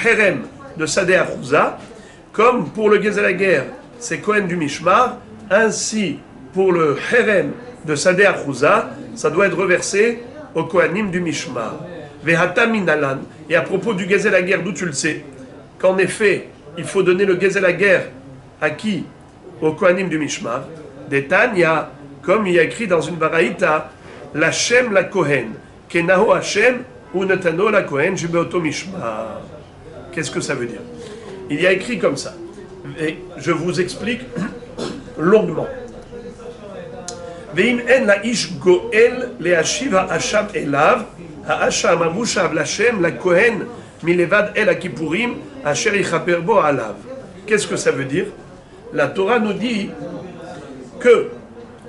herem de Sadeh Achouza, comme pour le Gezel la guerre, c'est Kohen du Mishmar, ainsi pour le herem de Sadeh Achouza, ça doit être reversé au Kohanim du Mishmar. Vehata minalan, et à propos du Gezel la guerre, d'où tu le sais, qu'en effet, il faut donner le Gezel la guerre à qui? Au Kohanim du Mishmar. Detanya, comme il y a écrit dans une baraïta, l'Hashem la Kohen, Kenaho Hashem, ou Netano la Kohen, Jubeoto Mishmar. Qu'est-ce que ça veut dire? Il y a écrit comme ça. Et je vous explique longuement. Ve'im en la ish goel le hashiv ha'asham elav, ha'asham ha'mushav l'Hashem la Kohen milevad el ha'kipurim, asher yichaper bo alav. Qu'est-ce que ça veut dire? La Torah nous dit que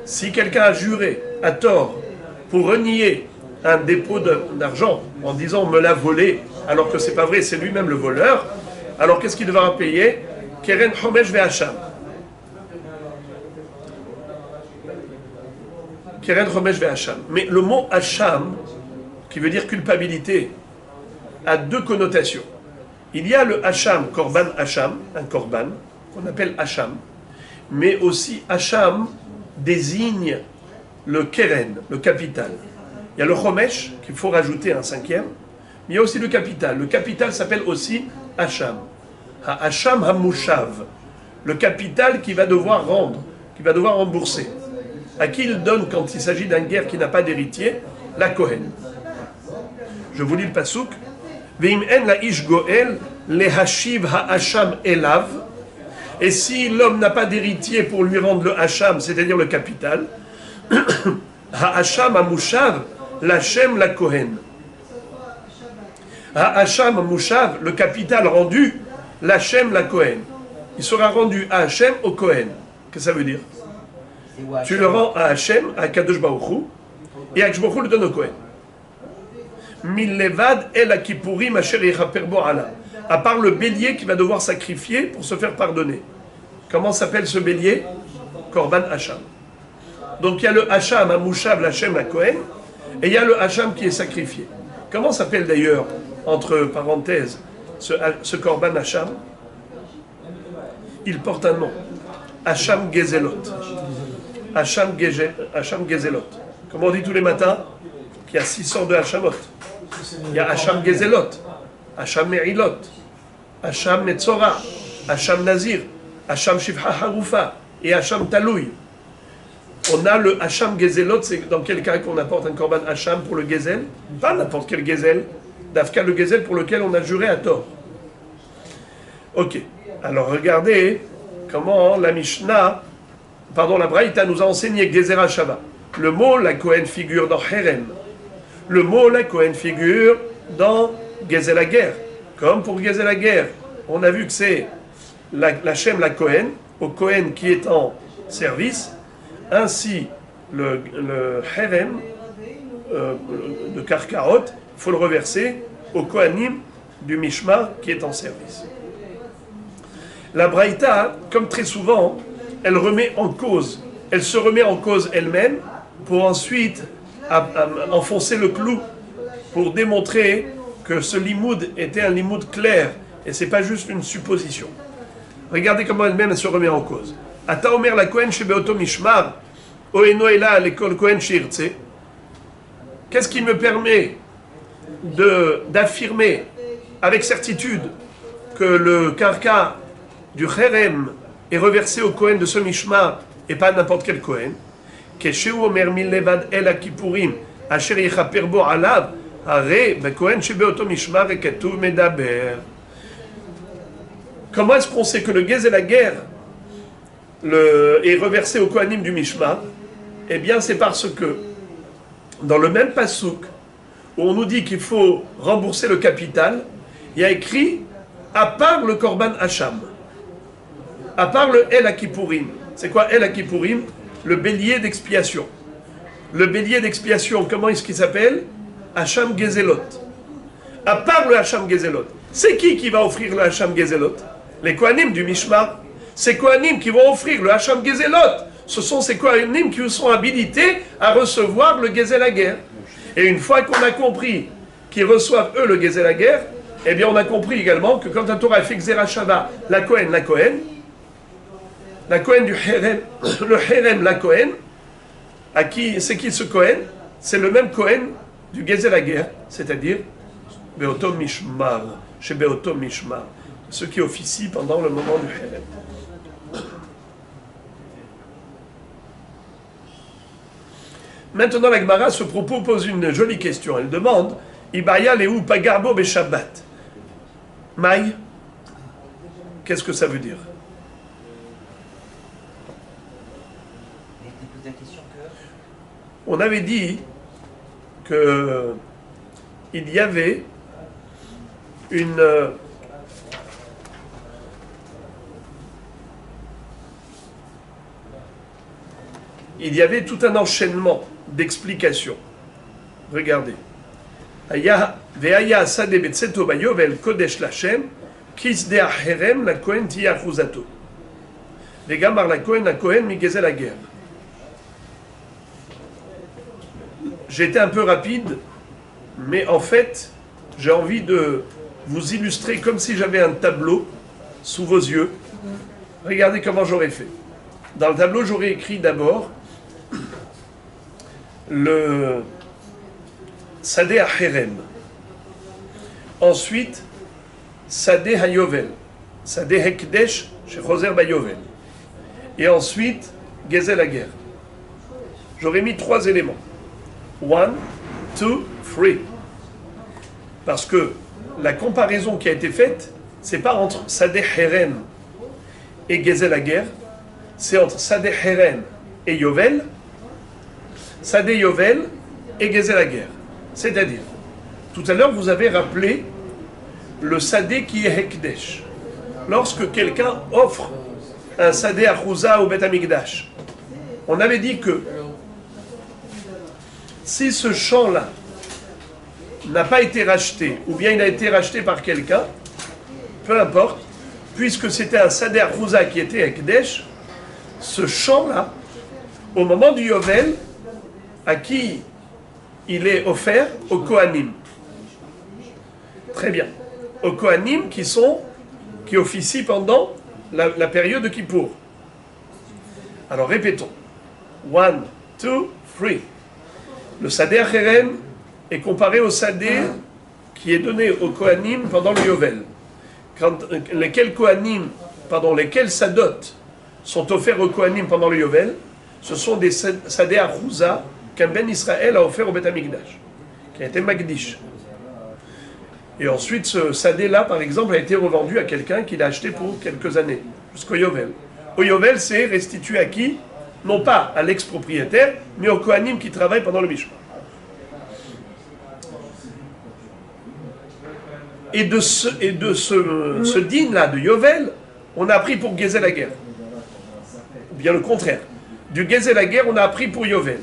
si quelqu'un a juré à tort pour renier un dépôt d'argent en disant on me l'a volé alors que c'est pas vrai, c'est lui-même le voleur, alors qu'est-ce qu'il devra payer? Keren Homesh ve'Hacham. Keren Homesh ve'Hacham. Mais le mot Hacham, qui veut dire culpabilité, a 2 connotations. Il y a le Hacham, Korban Hacham, un Korban, qu'on appelle Hacham, mais aussi Hacham désigne le Keren, le capital. Il y a le Homesh, qu'il faut rajouter un 5e, mais il y a aussi le capital. Le capital s'appelle aussi Hacham. Hacham Hamushav. Le capital qu'il va devoir rendre, qu'il va devoir rembourser. À qui il donne quand il s'agit d'un guerre qui n'a pas d'héritier? La Kohen. Je vous lis le pasuk. Ve'im en la ish goel le hashiv ha'asham elav. Et si l'homme n'a pas d'héritier pour lui rendre le Hacham, c'est-à-dire le capital, ha'asham hamushav l'Hashem la Kohen. à Hacham Mouchav, le capital rendu, l'Hachem la Kohen. Il sera rendu à Hachem au Kohen. Qu'est-ce que ça veut dire? Tu le rends à Hachem, à Kadosh Baruch Hu, et Kadosh Baruch Hu le donne au Kohen. Millevad el akipurim asher yechaper bo ala. À part le bélier qui va devoir sacrifier pour se faire pardonner. Comment s'appelle ce bélier? Korban Hacham. Donc il y a le Hacham, Mouchav, l'Hachem, la Kohen, et il y a le Hacham qui est sacrifié. Comment s'appelle d'ailleurs, entre parenthèses, ce Korban Hacham? Il porte un nom. Hacham Gezelot. Hacham Gezelot. Comme on dit tous les matins, qu'il y a 6 sortes de Hachamot. Il y a Hacham Gezelot, Hacham Me'ilot, Hacham Metzora, Hacham Nazir, Hacham Shifha Harufa et Hacham Taloui. On a le Hacham Gezelot, c'est dans quel cas qu'on apporte un korban Hacham pour le Gezel? Pas n'importe quel Gezel, d'Afka le Gezel pour lequel on a juré à tort. Ok, alors regardez comment la Mishnah, la Braïta nous a enseigné Gezerah Shava. Le mot, la Kohen figure dans Herem. Le mot, la Kohen figure dans Gezel la guerre. Comme pour Gezel la guerre, on a vu que c'est la Shem, la Kohen, au Kohen qui est en service, ainsi le Herem, de Karkarot, il faut le reverser au Kohanim du Mishma qui est en service. La Braïta, comme très souvent, elle se remet en cause elle-même pour ensuite enfoncer le clou pour démontrer que ce limoud était un limoud clair et c'est pas juste une supposition. Regardez comment elle-même se remet en cause. Ata omer la Kohen shebeoto mishmar oeno ela lekol Kohen shirtse. Qu'est-ce qui me permet d'affirmer avec certitude que le karka du Cherem est reversé au Kohen de ce mishmar et pas n'importe quel Kohen? Keshehu omer millevad el akipurim asher yechaper bo alav hare bekohen shebeoto mishmar ekatuv medaber. Comment est-ce qu'on sait que le Gezel la guerre est reversé au Kohanim du Mishma? Eh bien, c'est parce que dans le même passouk où on nous dit qu'il faut rembourser le capital, il y a écrit à part le Korban Hacham, à part le El Akipurim. C'est quoi El Akipurim? Le bélier d'expiation. Le bélier d'expiation, comment est-ce qu'il s'appelle? Hacham Gezelot. À part le Hacham Gezelot, c'est qui va offrir le Hacham Gezelot? Les Kohanim du Mishmar. Ces Kohanim qui vont offrir le Hacham Gezelot, ce sont ces Kohanim qui sont habilités à recevoir le Gezel la guerre. Et une fois qu'on a compris qu'ils reçoivent eux le Gezel la guerre, eh bien on a compris également que quand la Torah fait Gezerah Shava, la Kohen du Herem, le Herem la Kohen, c'est qui ce Kohen? C'est le même Kohen du Gezel la guerre, c'est-à-dire Beotom Mishmar, chez Beotom Mishmar, ceux qui officient pendant le moment du Herem. Maintenant, la Gemara, à ce propos, pose une jolie question. Elle demande Ibaya lehu pagarbo be Shabbat. Maï, qu'est-ce que ça veut dire? On avait dit que il y avait tout un enchaînement d'explications. Regardez. Ve'aya sade betseto bayovel kodesh lachem kis de acherem la kohen ti achuzato. Ve'gamar la kohen mi gezel la guerre. J'ai été un peu rapide, mais en fait, j'ai envie de vous illustrer comme si j'avais un tableau sous vos yeux. Regardez comment j'aurais fait. Dans le tableau, j'aurais écrit d'abord le Sadeh Acherem. Ensuite, Sadeh Hayovel. Sadeh Hekdesh chez Choser Bayovel. Et ensuite, Gezel la guerre. J'aurais mis 3 éléments. 1, 2, 3. Parce que la comparaison qui a été faite, c'est pas entre Sadeh Herem et Gezel la guerre, c'est entre Sadeh Herem et Yovel, Sadeh Yovel et Gezel la guerre. C'est-à-dire, tout à l'heure, vous avez rappelé le sadé qui est Hekdesh. Lorsque quelqu'un offre un sadé achouza au Beth Amikdash, on avait dit que si ce champ-là n'a pas été racheté, ou bien il a été racheté par quelqu'un, peu importe, puisque c'était un sadé achouza qui était Hekdesh, ce champ-là, au moment du Yovel, à qui il est offert? Aux Kohanim. Très bien. Aux Kohanim qui officient pendant la période de Kippour. Alors répétons. 1, 2, 3. Le Sadé Acherem est comparé au Sadé qui est donné aux Kohanim pendant le Yovel. Lesquels Sadot sont offerts aux Kohanim pendant le Yovel, ce sont des Sadé Achouza qu'un Ben Israël a offert au Beth Amikdash, qui a été Magdish. Et ensuite, ce sadé-là, par exemple, a été revendu à quelqu'un qui l'a acheté pour quelques années, jusqu'au Yovel. Au Yovel, c'est restitué à qui? Non pas à l'ex-propriétaire, mais au Kohanim qui travaille pendant le Mishmar. Et de ce din-là, de Yovel, on a appris pour Gezel la guerre. Ou bien le contraire. Du Gezel la guerre, on a appris pour Yovel.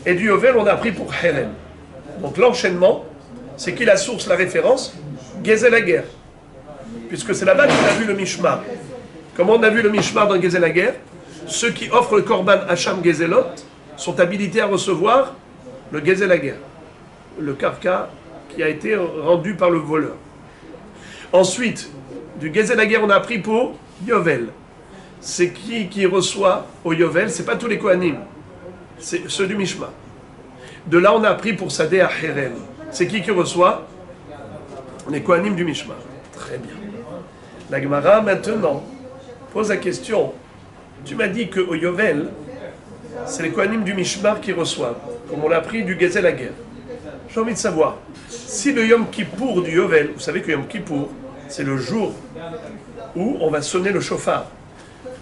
Et du Yovel, on a appris pour Herem. Donc l'enchaînement, c'est qui la source, la référence? Gezel la guerre. Puisque c'est là-bas qu'on a vu le Mishmar. Comment on a vu le Mishmar dans Gezel la guerre? Ceux qui offrent le Korban Hacham Gezelot sont habilités à recevoir le Gezel la guerre. Le karka qui a été rendu par le voleur. Ensuite, du Gezel la guerre, on a appris pour Yovel. C'est qui reçoit au Yovel? C'est pas tous les Kohanim. C'est ceux du Mishmar. De là, on a appris pour Sadé Acherem. C'est qui reçoit? Les Kohanim du Mishmar. Très bien. La Gemara, maintenant, pose la question. Tu m'as dit qu'au Yovel, c'est les Kohanim du Mishmar qui reçoivent, comme on l'a appris du Gezel la guerre. J'ai envie de savoir, si le Yom Kippour du Yovel, vous savez que Yom Kippour, c'est le jour où on va sonner le shofar.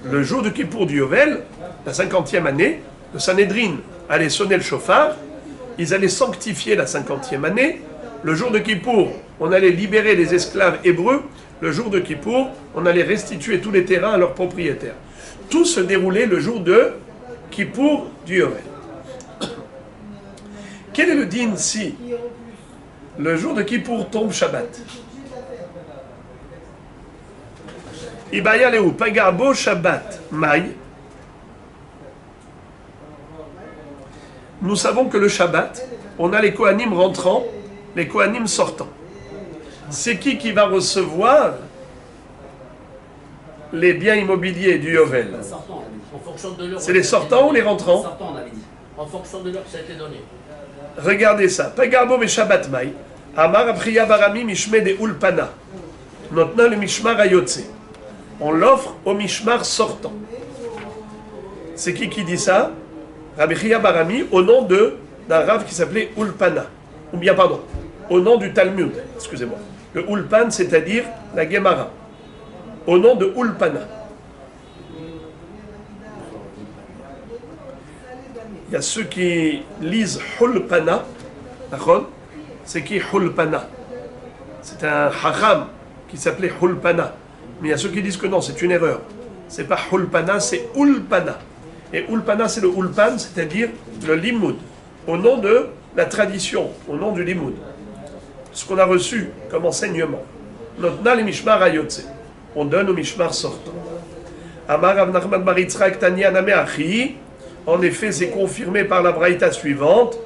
Le jour de Kippour du Yovel, la 50e année, le Sanhedrin allait sonner le shofar, ils allaient sanctifier la 50e année. Le jour de Kippour, on allait libérer les esclaves hébreux. Le jour de Kippour, on allait restituer tous les terrains à leurs propriétaires. Tout se déroulait le jour de Kippour du Yovel. Quel est le din si le jour de Kippour tombe Shabbat? Ibaya Leou, Pagarbo Shabbat, Maï. Nous savons que le Shabbat, on a les Kohanim rentrants, les Kohanim sortants. C'est qui va recevoir les biens immobiliers du Yovel? C'est les sortants ou les rentrants? Sortants, on avait dit. En fonction de l'heure que ça a été donné. Regardez ça. Pagarbo ve Shabbat Maï. Amar Apriya Barami Mishme de Ulpana. Notna le Mishmar Ayotse. On l'offre au Mishmar sortant. C'est qui dit ça? Rabbi Chia Barami, au nom d'un Rav qui s'appelait Ulpana. Ou bien, pardon, au nom du Talmud, excusez-moi. Le Ulpan, c'est-à-dire la Gemara. Au nom de Ulpana. Il y a ceux qui lisent Hulpana. C'est qui Hulpana? C'est un haram qui s'appelait Hulpana. Mais il y a ceux qui disent que non, c'est une erreur. C'est pas Hulpana, c'est Ulpana. Et Ulpana, c'est le Ulpan, c'est-à-dire le Limoud, au nom de la tradition, au nom du Limoud. Ce qu'on a reçu comme enseignement. Notna le Mishmar Ayotse. On donne au Mishmar sortant. Amar Rav Nachman bar Yitzchak Tanya Name Achi. En effet, c'est confirmé par la braïta suivante,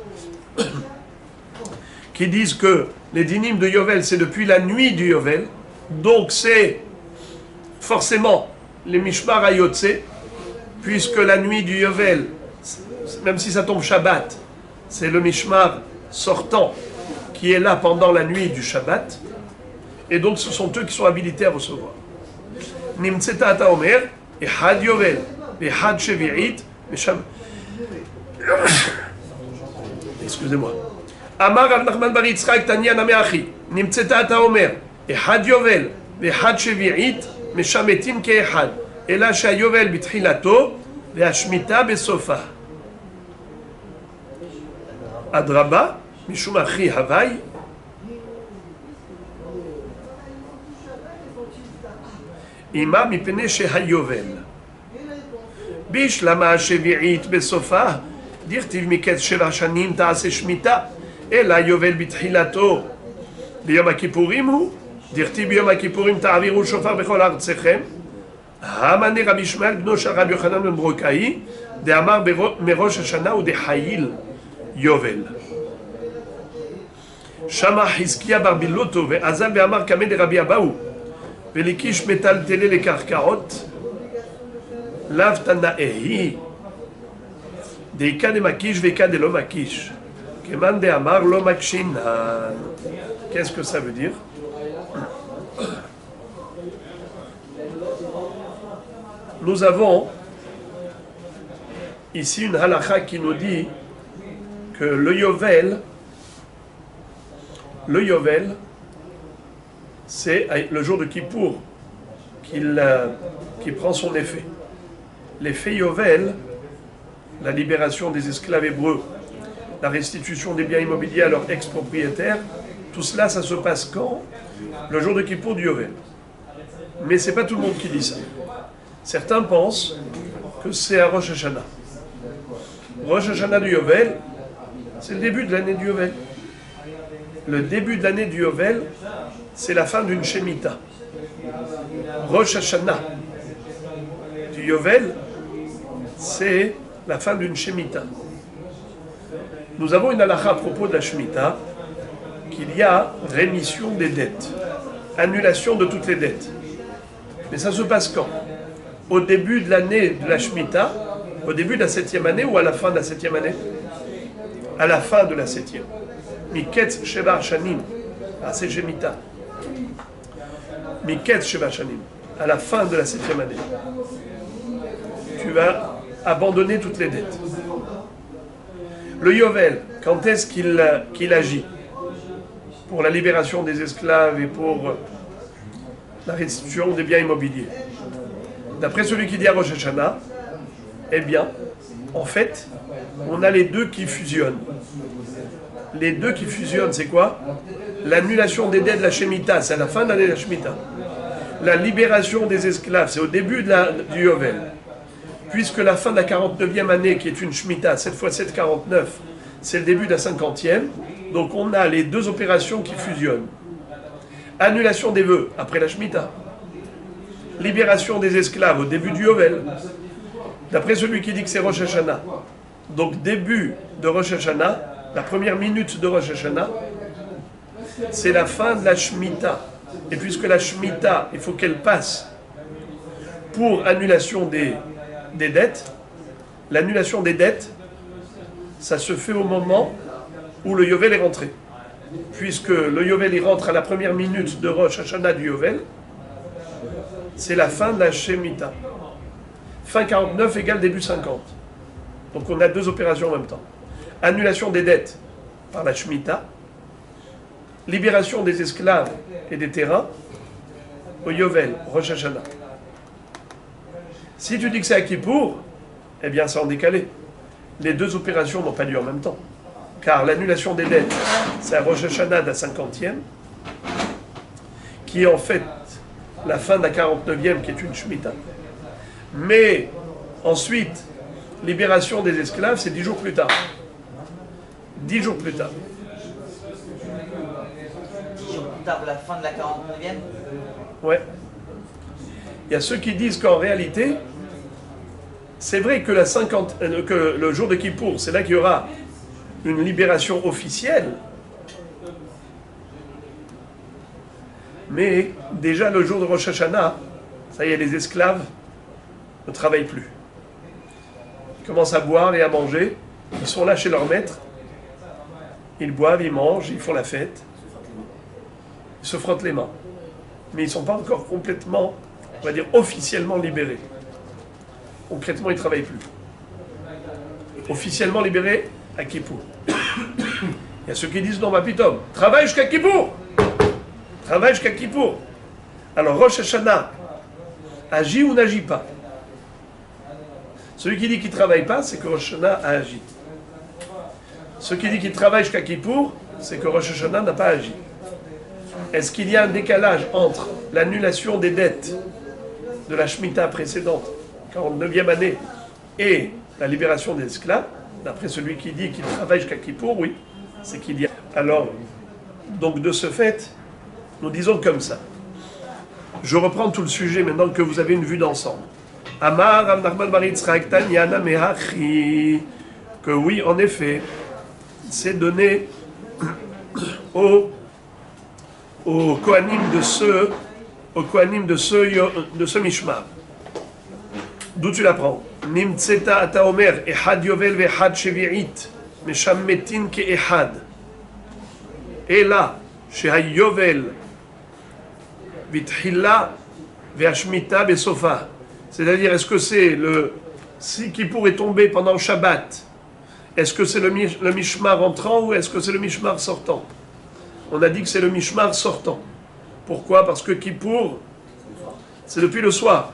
qui disent que les dinim de Yovel, c'est depuis la nuit du Yovel. Donc c'est forcément les Mishmar Ayotse, puisque la nuit du Yovel, même si ça tombe Shabbat, c'est le Mishmar sortant qui est là pendant la nuit du Shabbat, et donc ce sont eux qui sont habilités à recevoir. Nimtzeta ata omer, et had Yovel, et had Shevi'it, excusez-moi. Amar Rav Nachman bar Yitzchak Tanya Name Achi, Nimtzeta ata omer, et had Yovel, et had Shevi'it, משמטים כאחד, אלא שהיובל בתחילתו והשמיטה בסופה. אדרבה, משום אחי הווי, Ima mipene shehayovel. Bishlama shevi'it besofa. Dirtiv miketz sheva shanim ta'ase shmita. Ela yovel bitchilato. Biyom HaKippurim hu. Dirtiv biyom HaKippurim ta'aviru shofar bechol artsechem. Hamane Rabbi Ishmael bno shel Rabbi Yochanan ben Brokai. De Amar merosh Hashanah ou de Hayil Yovel. Shama Hizkia bar Biloto ve Azal ve Amar Kameh de Rabbi Abaou. Velikish metal tele le karkarot. Lav tanaehi. Deika de makish veka de lo makish. Keman de Amar lo makshin. Qu'est-ce que ça veut dire? Nous avons ici une halakha qui nous dit que le Yovel, c'est le jour de Kippour qui prend son effet. L'effet Yovel, la libération des esclaves hébreux, la restitution des biens immobiliers à leurs ex-propriétaires, tout cela, ça se passe quand? Le jour de Kippour du Yovel. Mais ce n'est pas tout le monde qui dit ça. Certains pensent que c'est à Rosh Hashanah. Rosh Hashanah du Yovel, c'est le début de l'année du Yovel. Le début de l'année du Yovel, c'est la fin d'une Shemitah. Rosh Hashanah du Yovel, c'est la fin d'une Shemitah. Nous avons une halakha à propos de la Shemitah, qu'il y a rémission des dettes, annulation de toutes les dettes. Mais ça se passe quand? Au début de l'année de la Shemitah, au début de la 7e année ou à la fin de la 7e année? À la fin de la 7e. Miketz Sheva Shanim. Ah, c'est Shemitah. Miketz Sheva Shanim. À la fin de la 7e année. Tu vas abandonner toutes les dettes. Le Yovel, quand est-ce qu'il agit? Pour la libération des esclaves et pour la restitution des biens immobiliers. D'après celui qui dit à Rosh Hashanah, eh bien, en fait, on a les deux qui fusionnent. Les deux qui fusionnent, c'est quoi? L'annulation des dettes de la Shemitah, c'est à la fin de l'année de la Shemitah. La libération des esclaves, c'est au début du Yovel. Puisque la fin de la 49e année, qui est une Shemitah, 7 x 7, 49, c'est le début de la 50e. Donc on a les deux opérations qui fusionnent. Annulation des vœux, après la Shemitah. Libération des esclaves au début du Yovel. D'après celui qui dit que c'est Rosh Hashanah. Donc début de Rosh Hashanah, la première minute de Rosh Hashanah, c'est la fin de la Shemitah. Et puisque la Shemitah, il faut qu'elle passe pour annulation des dettes, l'annulation des dettes, ça se fait au moment où le Yovel est rentré. Puisque le Yovel il rentre à la première minute de Rosh Hashanah du Yovel, c'est la fin de la Shemitah. Fin 49 égale début 50. Donc on a deux opérations en même temps. Annulation des dettes par la Shemitah, libération des esclaves et des terrains au Yovel, Rosh Hashanah. Si tu dis que c'est à Kippour, eh bien c'est en décalé. Les deux opérations n'ont pas lieu en même temps. Car l'annulation des dettes, c'est à Rosh Hashanah de la 50e, qui est en fait la fin de la 49e, qui est une Shemitah. Mais ensuite, libération des esclaves, c'est 10 jours plus tard. 10 jours plus tard. 10 jours plus tard de la fin de la 49e. Ouais. Il y a ceux qui disent qu'en réalité, c'est vrai que, que le jour de Kippour, c'est là qu'il y aura une libération officielle. Mais déjà le jour de Rosh Hashanah, ça y est, les esclaves ne travaillent plus. Ils commencent à boire et à manger. Ils sont là chez leur maître. Ils boivent, ils mangent, ils font la fête. Ils se frottent les mains. Mais ils ne sont pas encore complètement, on va dire, officiellement libérés. Concrètement, ils ne travaillent plus. Officiellement libérés à Kippour. Il y a ceux qui disent non, ma pitom, travaille jusqu'à Kippour. Travaille jusqu'à Kippour. Alors Rosh Hashanah agit ou n'agit pas? Celui qui dit qu'il ne travaille pas, c'est que Rosh Hashanah a agi. Celui qui dit qu'il travaille jusqu'à Kippour, c'est que Rosh Hashanah n'a pas agi. Est-ce qu'il y a un décalage entre l'annulation des dettes de la Shemitah précédente, 49e année, et la libération des esclaves, d'après celui qui dit qu'il travaille jusqu'à Kippour, oui, c'est qu'il y a. Alors, donc de ce fait, nous disons comme ça. Je reprends tout le sujet maintenant que vous avez une vue d'ensemble. Amar Rav Nachman bar Yitzchak Tanyana Mehachi, que oui, en effet, c'est donné aux Kohanim de ce Mishmar. D'où tu l'apprends? Nimtzeta ata omer ehad yovel ve'ehad shevi'it mesham metin ke'ehad. Et là, shehayovel vitchila ve'ashmita besofa. C'est-à-dire, est-ce que c'est si Kippour est tombé pendant le Shabbat, est-ce que c'est le Mishmar entrant ou est-ce que c'est le Mishmar sortant? On a dit que c'est le Mishmar sortant. Pourquoi? Parce que Kippour, c'est depuis le soir.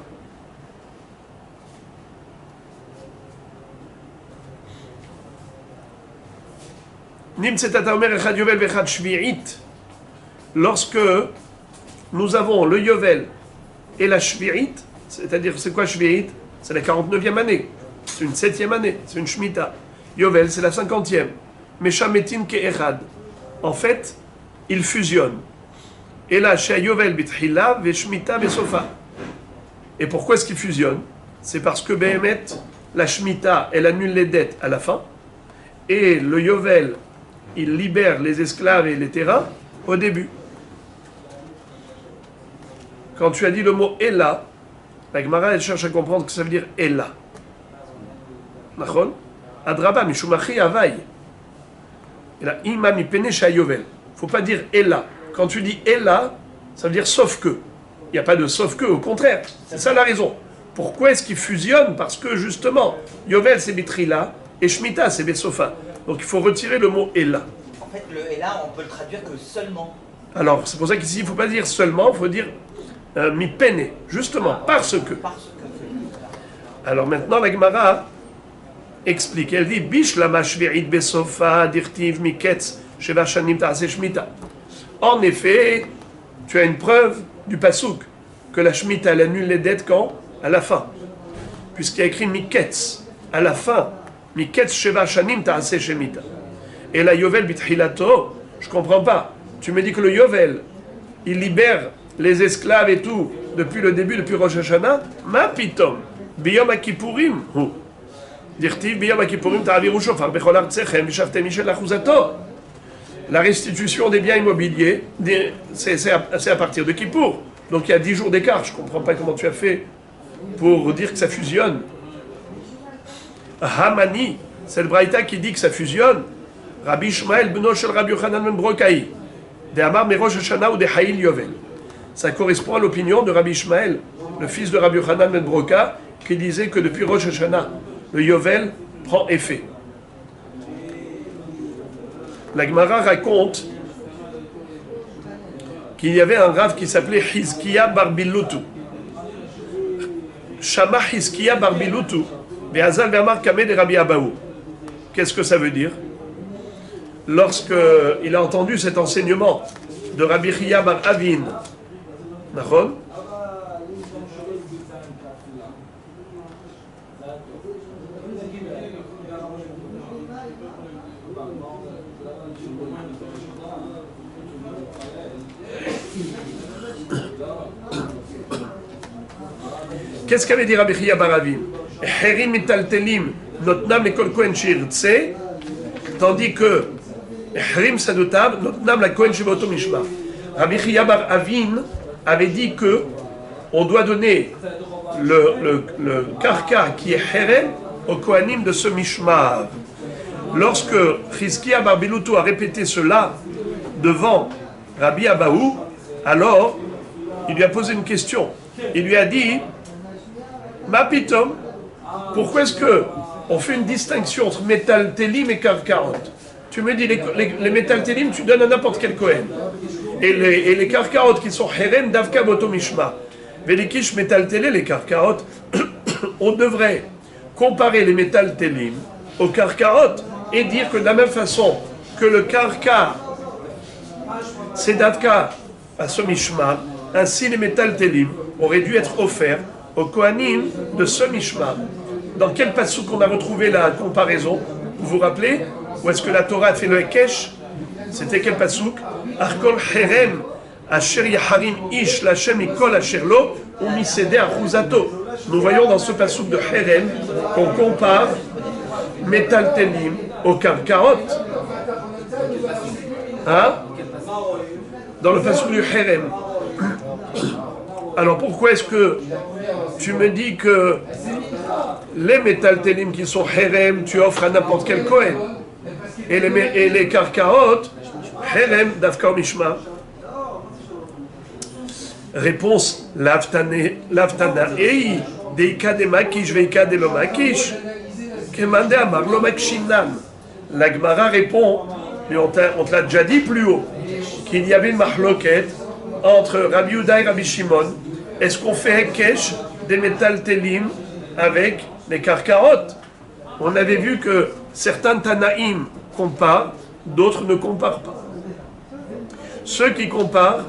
Lorsque nous avons le Yovel et la Shvi'it, c'est-à-dire, c'est quoi Shvi'it? C'est la 49e année, c'est une 7e année, c'est une Shemitah. Yovel, c'est la 50e. Meshametin ke'echad. En fait, ils fusionnent. Et là, chez Yovel bitchila ve Shemitah besofa. Et pourquoi est-ce qu'ils fusionnent? C'est parce que Behemet, la Shemitah, elle annule les dettes à la fin, et le Yovel, il libère les esclaves et les terrains au début. Quand tu as dit le mot Ella, la Gemara, elle cherche à comprendre que ça veut dire Ella. Nachon? Adraba, mishumachi avay. Et là, ima mi pene shayovel. Faut pas dire Ella. Quand tu dis Ella, ça veut dire sauf que. Il n'y a pas de sauf que, au contraire. C'est ça la raison. Pourquoi est-ce qu'ils fusionnent? Parce que justement, Yovel c'est Bitrila et Shemitah c'est Besofa. Donc il faut retirer le mot Ella. En fait, le Ella, on peut le traduire que seulement. Alors, c'est pour ça qu'ici, il ne faut pas dire seulement, il faut dire mi pene, justement, parce que. Alors maintenant, la Gemara explique, elle dit Bish lama shvi'it besofa dirtiv miketz sheva shanim ta'aseh shmita. En effet, tu as une preuve du pasouk que la shmita elle annule les dettes quand? À la fin. Puisqu'il y a écrit miketz, à la fin, miketz sheva shanim ta'aseh shmita. Et la yovel bithilato, je ne comprends pas. Tu me dis que le yovel, il libère les esclaves et tout, depuis le début, depuis Rosh Hashanah, ma pitom, biyom akipurim, dirtiv biyom akipurim ta'aviru shofar, bechol artsechem, vishavtem mishel achuzato. La restitution des biens immobiliers, c'est à partir de Kippour. Donc il y a 10 jours d'écart. Je ne comprends pas comment tu as fait pour dire que ça fusionne. Hamani, c'est le Braïta qui dit que ça fusionne. Rabbi Ishmael beno shel Rabbi Yochanan ben Brokai, de Amar merosh Hashanah ou de Haïl Yovel. Ça correspond à l'opinion de Rabbi Ishmael, le fils de Rabbi Yochanan ben Broka, qui disait que depuis Rosh Hashanah, le Yovel prend effet. La Gemara raconte qu'il y avait un rave qui s'appelait Hizkiya bar Bilutu. Shama Hizkiya bar Bilutu, Be'azal ve'amar kameh de Rabbi Abahu. Qu'est-ce que ça veut dire? Lorsqu'il a entendu cet enseignement de Rabbi Chiya bar Avin, Nachon? Qu'est-ce qu'avait dit Rabbi Chiya bar Avin? Herim mitaltelim notnam lekol kohen shirtse, tandis que Herim sadotab notnam la kohen shevoto mishmar. Rabbi Chiya bar Avin avait dit que on doit donner le karka qui est Herem au kohanim de ce mishmar. Lorsque Hizkiya bar Bilutu a répété cela devant Rabbi Abahu, alors il lui a posé une question. Il lui a dit Ma pitom, pourquoi est-ce que on fait une distinction entre métal télim et karkarot? Tu me dis les métal télim, tu donnes à n'importe quel kohen. Et les karkarot qui sont herem davka boto mishma. Velikish métal télé, les karkarot, on devrait comparer les métal télim aux karkarot et dire que de la même façon que le karkar c'est davka à ce mishma, ainsi les métal télim auraient dû être offerts aux Kohanim de ce Mishmar. Dans quel passouk on a retrouvé la comparaison? Vous vous rappelez? Où est-ce que la Torah a fait le Hekesh? C'était quel passouk? Arkol Herem, Asher Yaharim Ish, Lachem Mikol Asher Lo, ou Misede Achuzato. Nous voyons dans ce passouk de Herem qu'on compare Metaltelim au Karkaot. Hein? Dans le passouk du Herem. Alors pourquoi est-ce que tu me dis que les Metaltelim qui sont Herem, tu offres à n'importe quel Kohen, et les Karkaot, Herem d'Afkar Mishma? Réponse, Laftana Ei, Deika de Makish, Veika de lo Makish, Kemande Amar lo Makshinam. La Gemara répond, et on te l'a déjà dit plus haut, qu'il y avait une mahloket entre Rabbi Yehuda et Rabbi Shimon. Est-ce qu'on fait Hekesh des Metaltelim avec les Karkaot? On avait vu que certains Tanaïm comparent, d'autres ne comparent pas. Ceux qui comparent,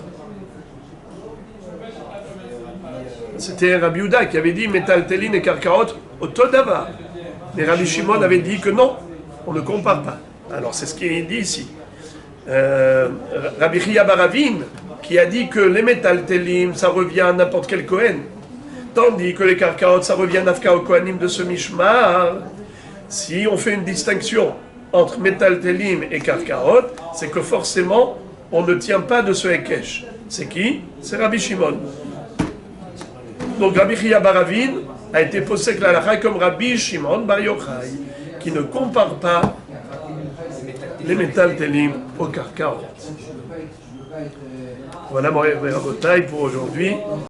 c'était Rabbi Yehuda qui avait dit Metaltelim et Karkaot au Todava. Mais Rabbi Shimon avait dit que non, on ne compare pas. Alors c'est ce qui est dit ici. Rabbi Chia Baravin qui a dit que les Metaltelim ça revient à n'importe quel Kohen, tandis que les Karkaot ça revient à Nafka au Kohanim de ce Mishmar. Si on fait une distinction entre Metaltelim et Karkaot, c'est que forcément on ne tient pas de ce Hekesh. C'est qui? C'est Rabbi Shimon. Donc Rabbi Chia Baravin a été posé la halakha comme Rabbi Shimon Bar Yochai, qui ne compare pas les Metaltelim au Karkaot. Voilà mon rabotai pour aujourd'hui.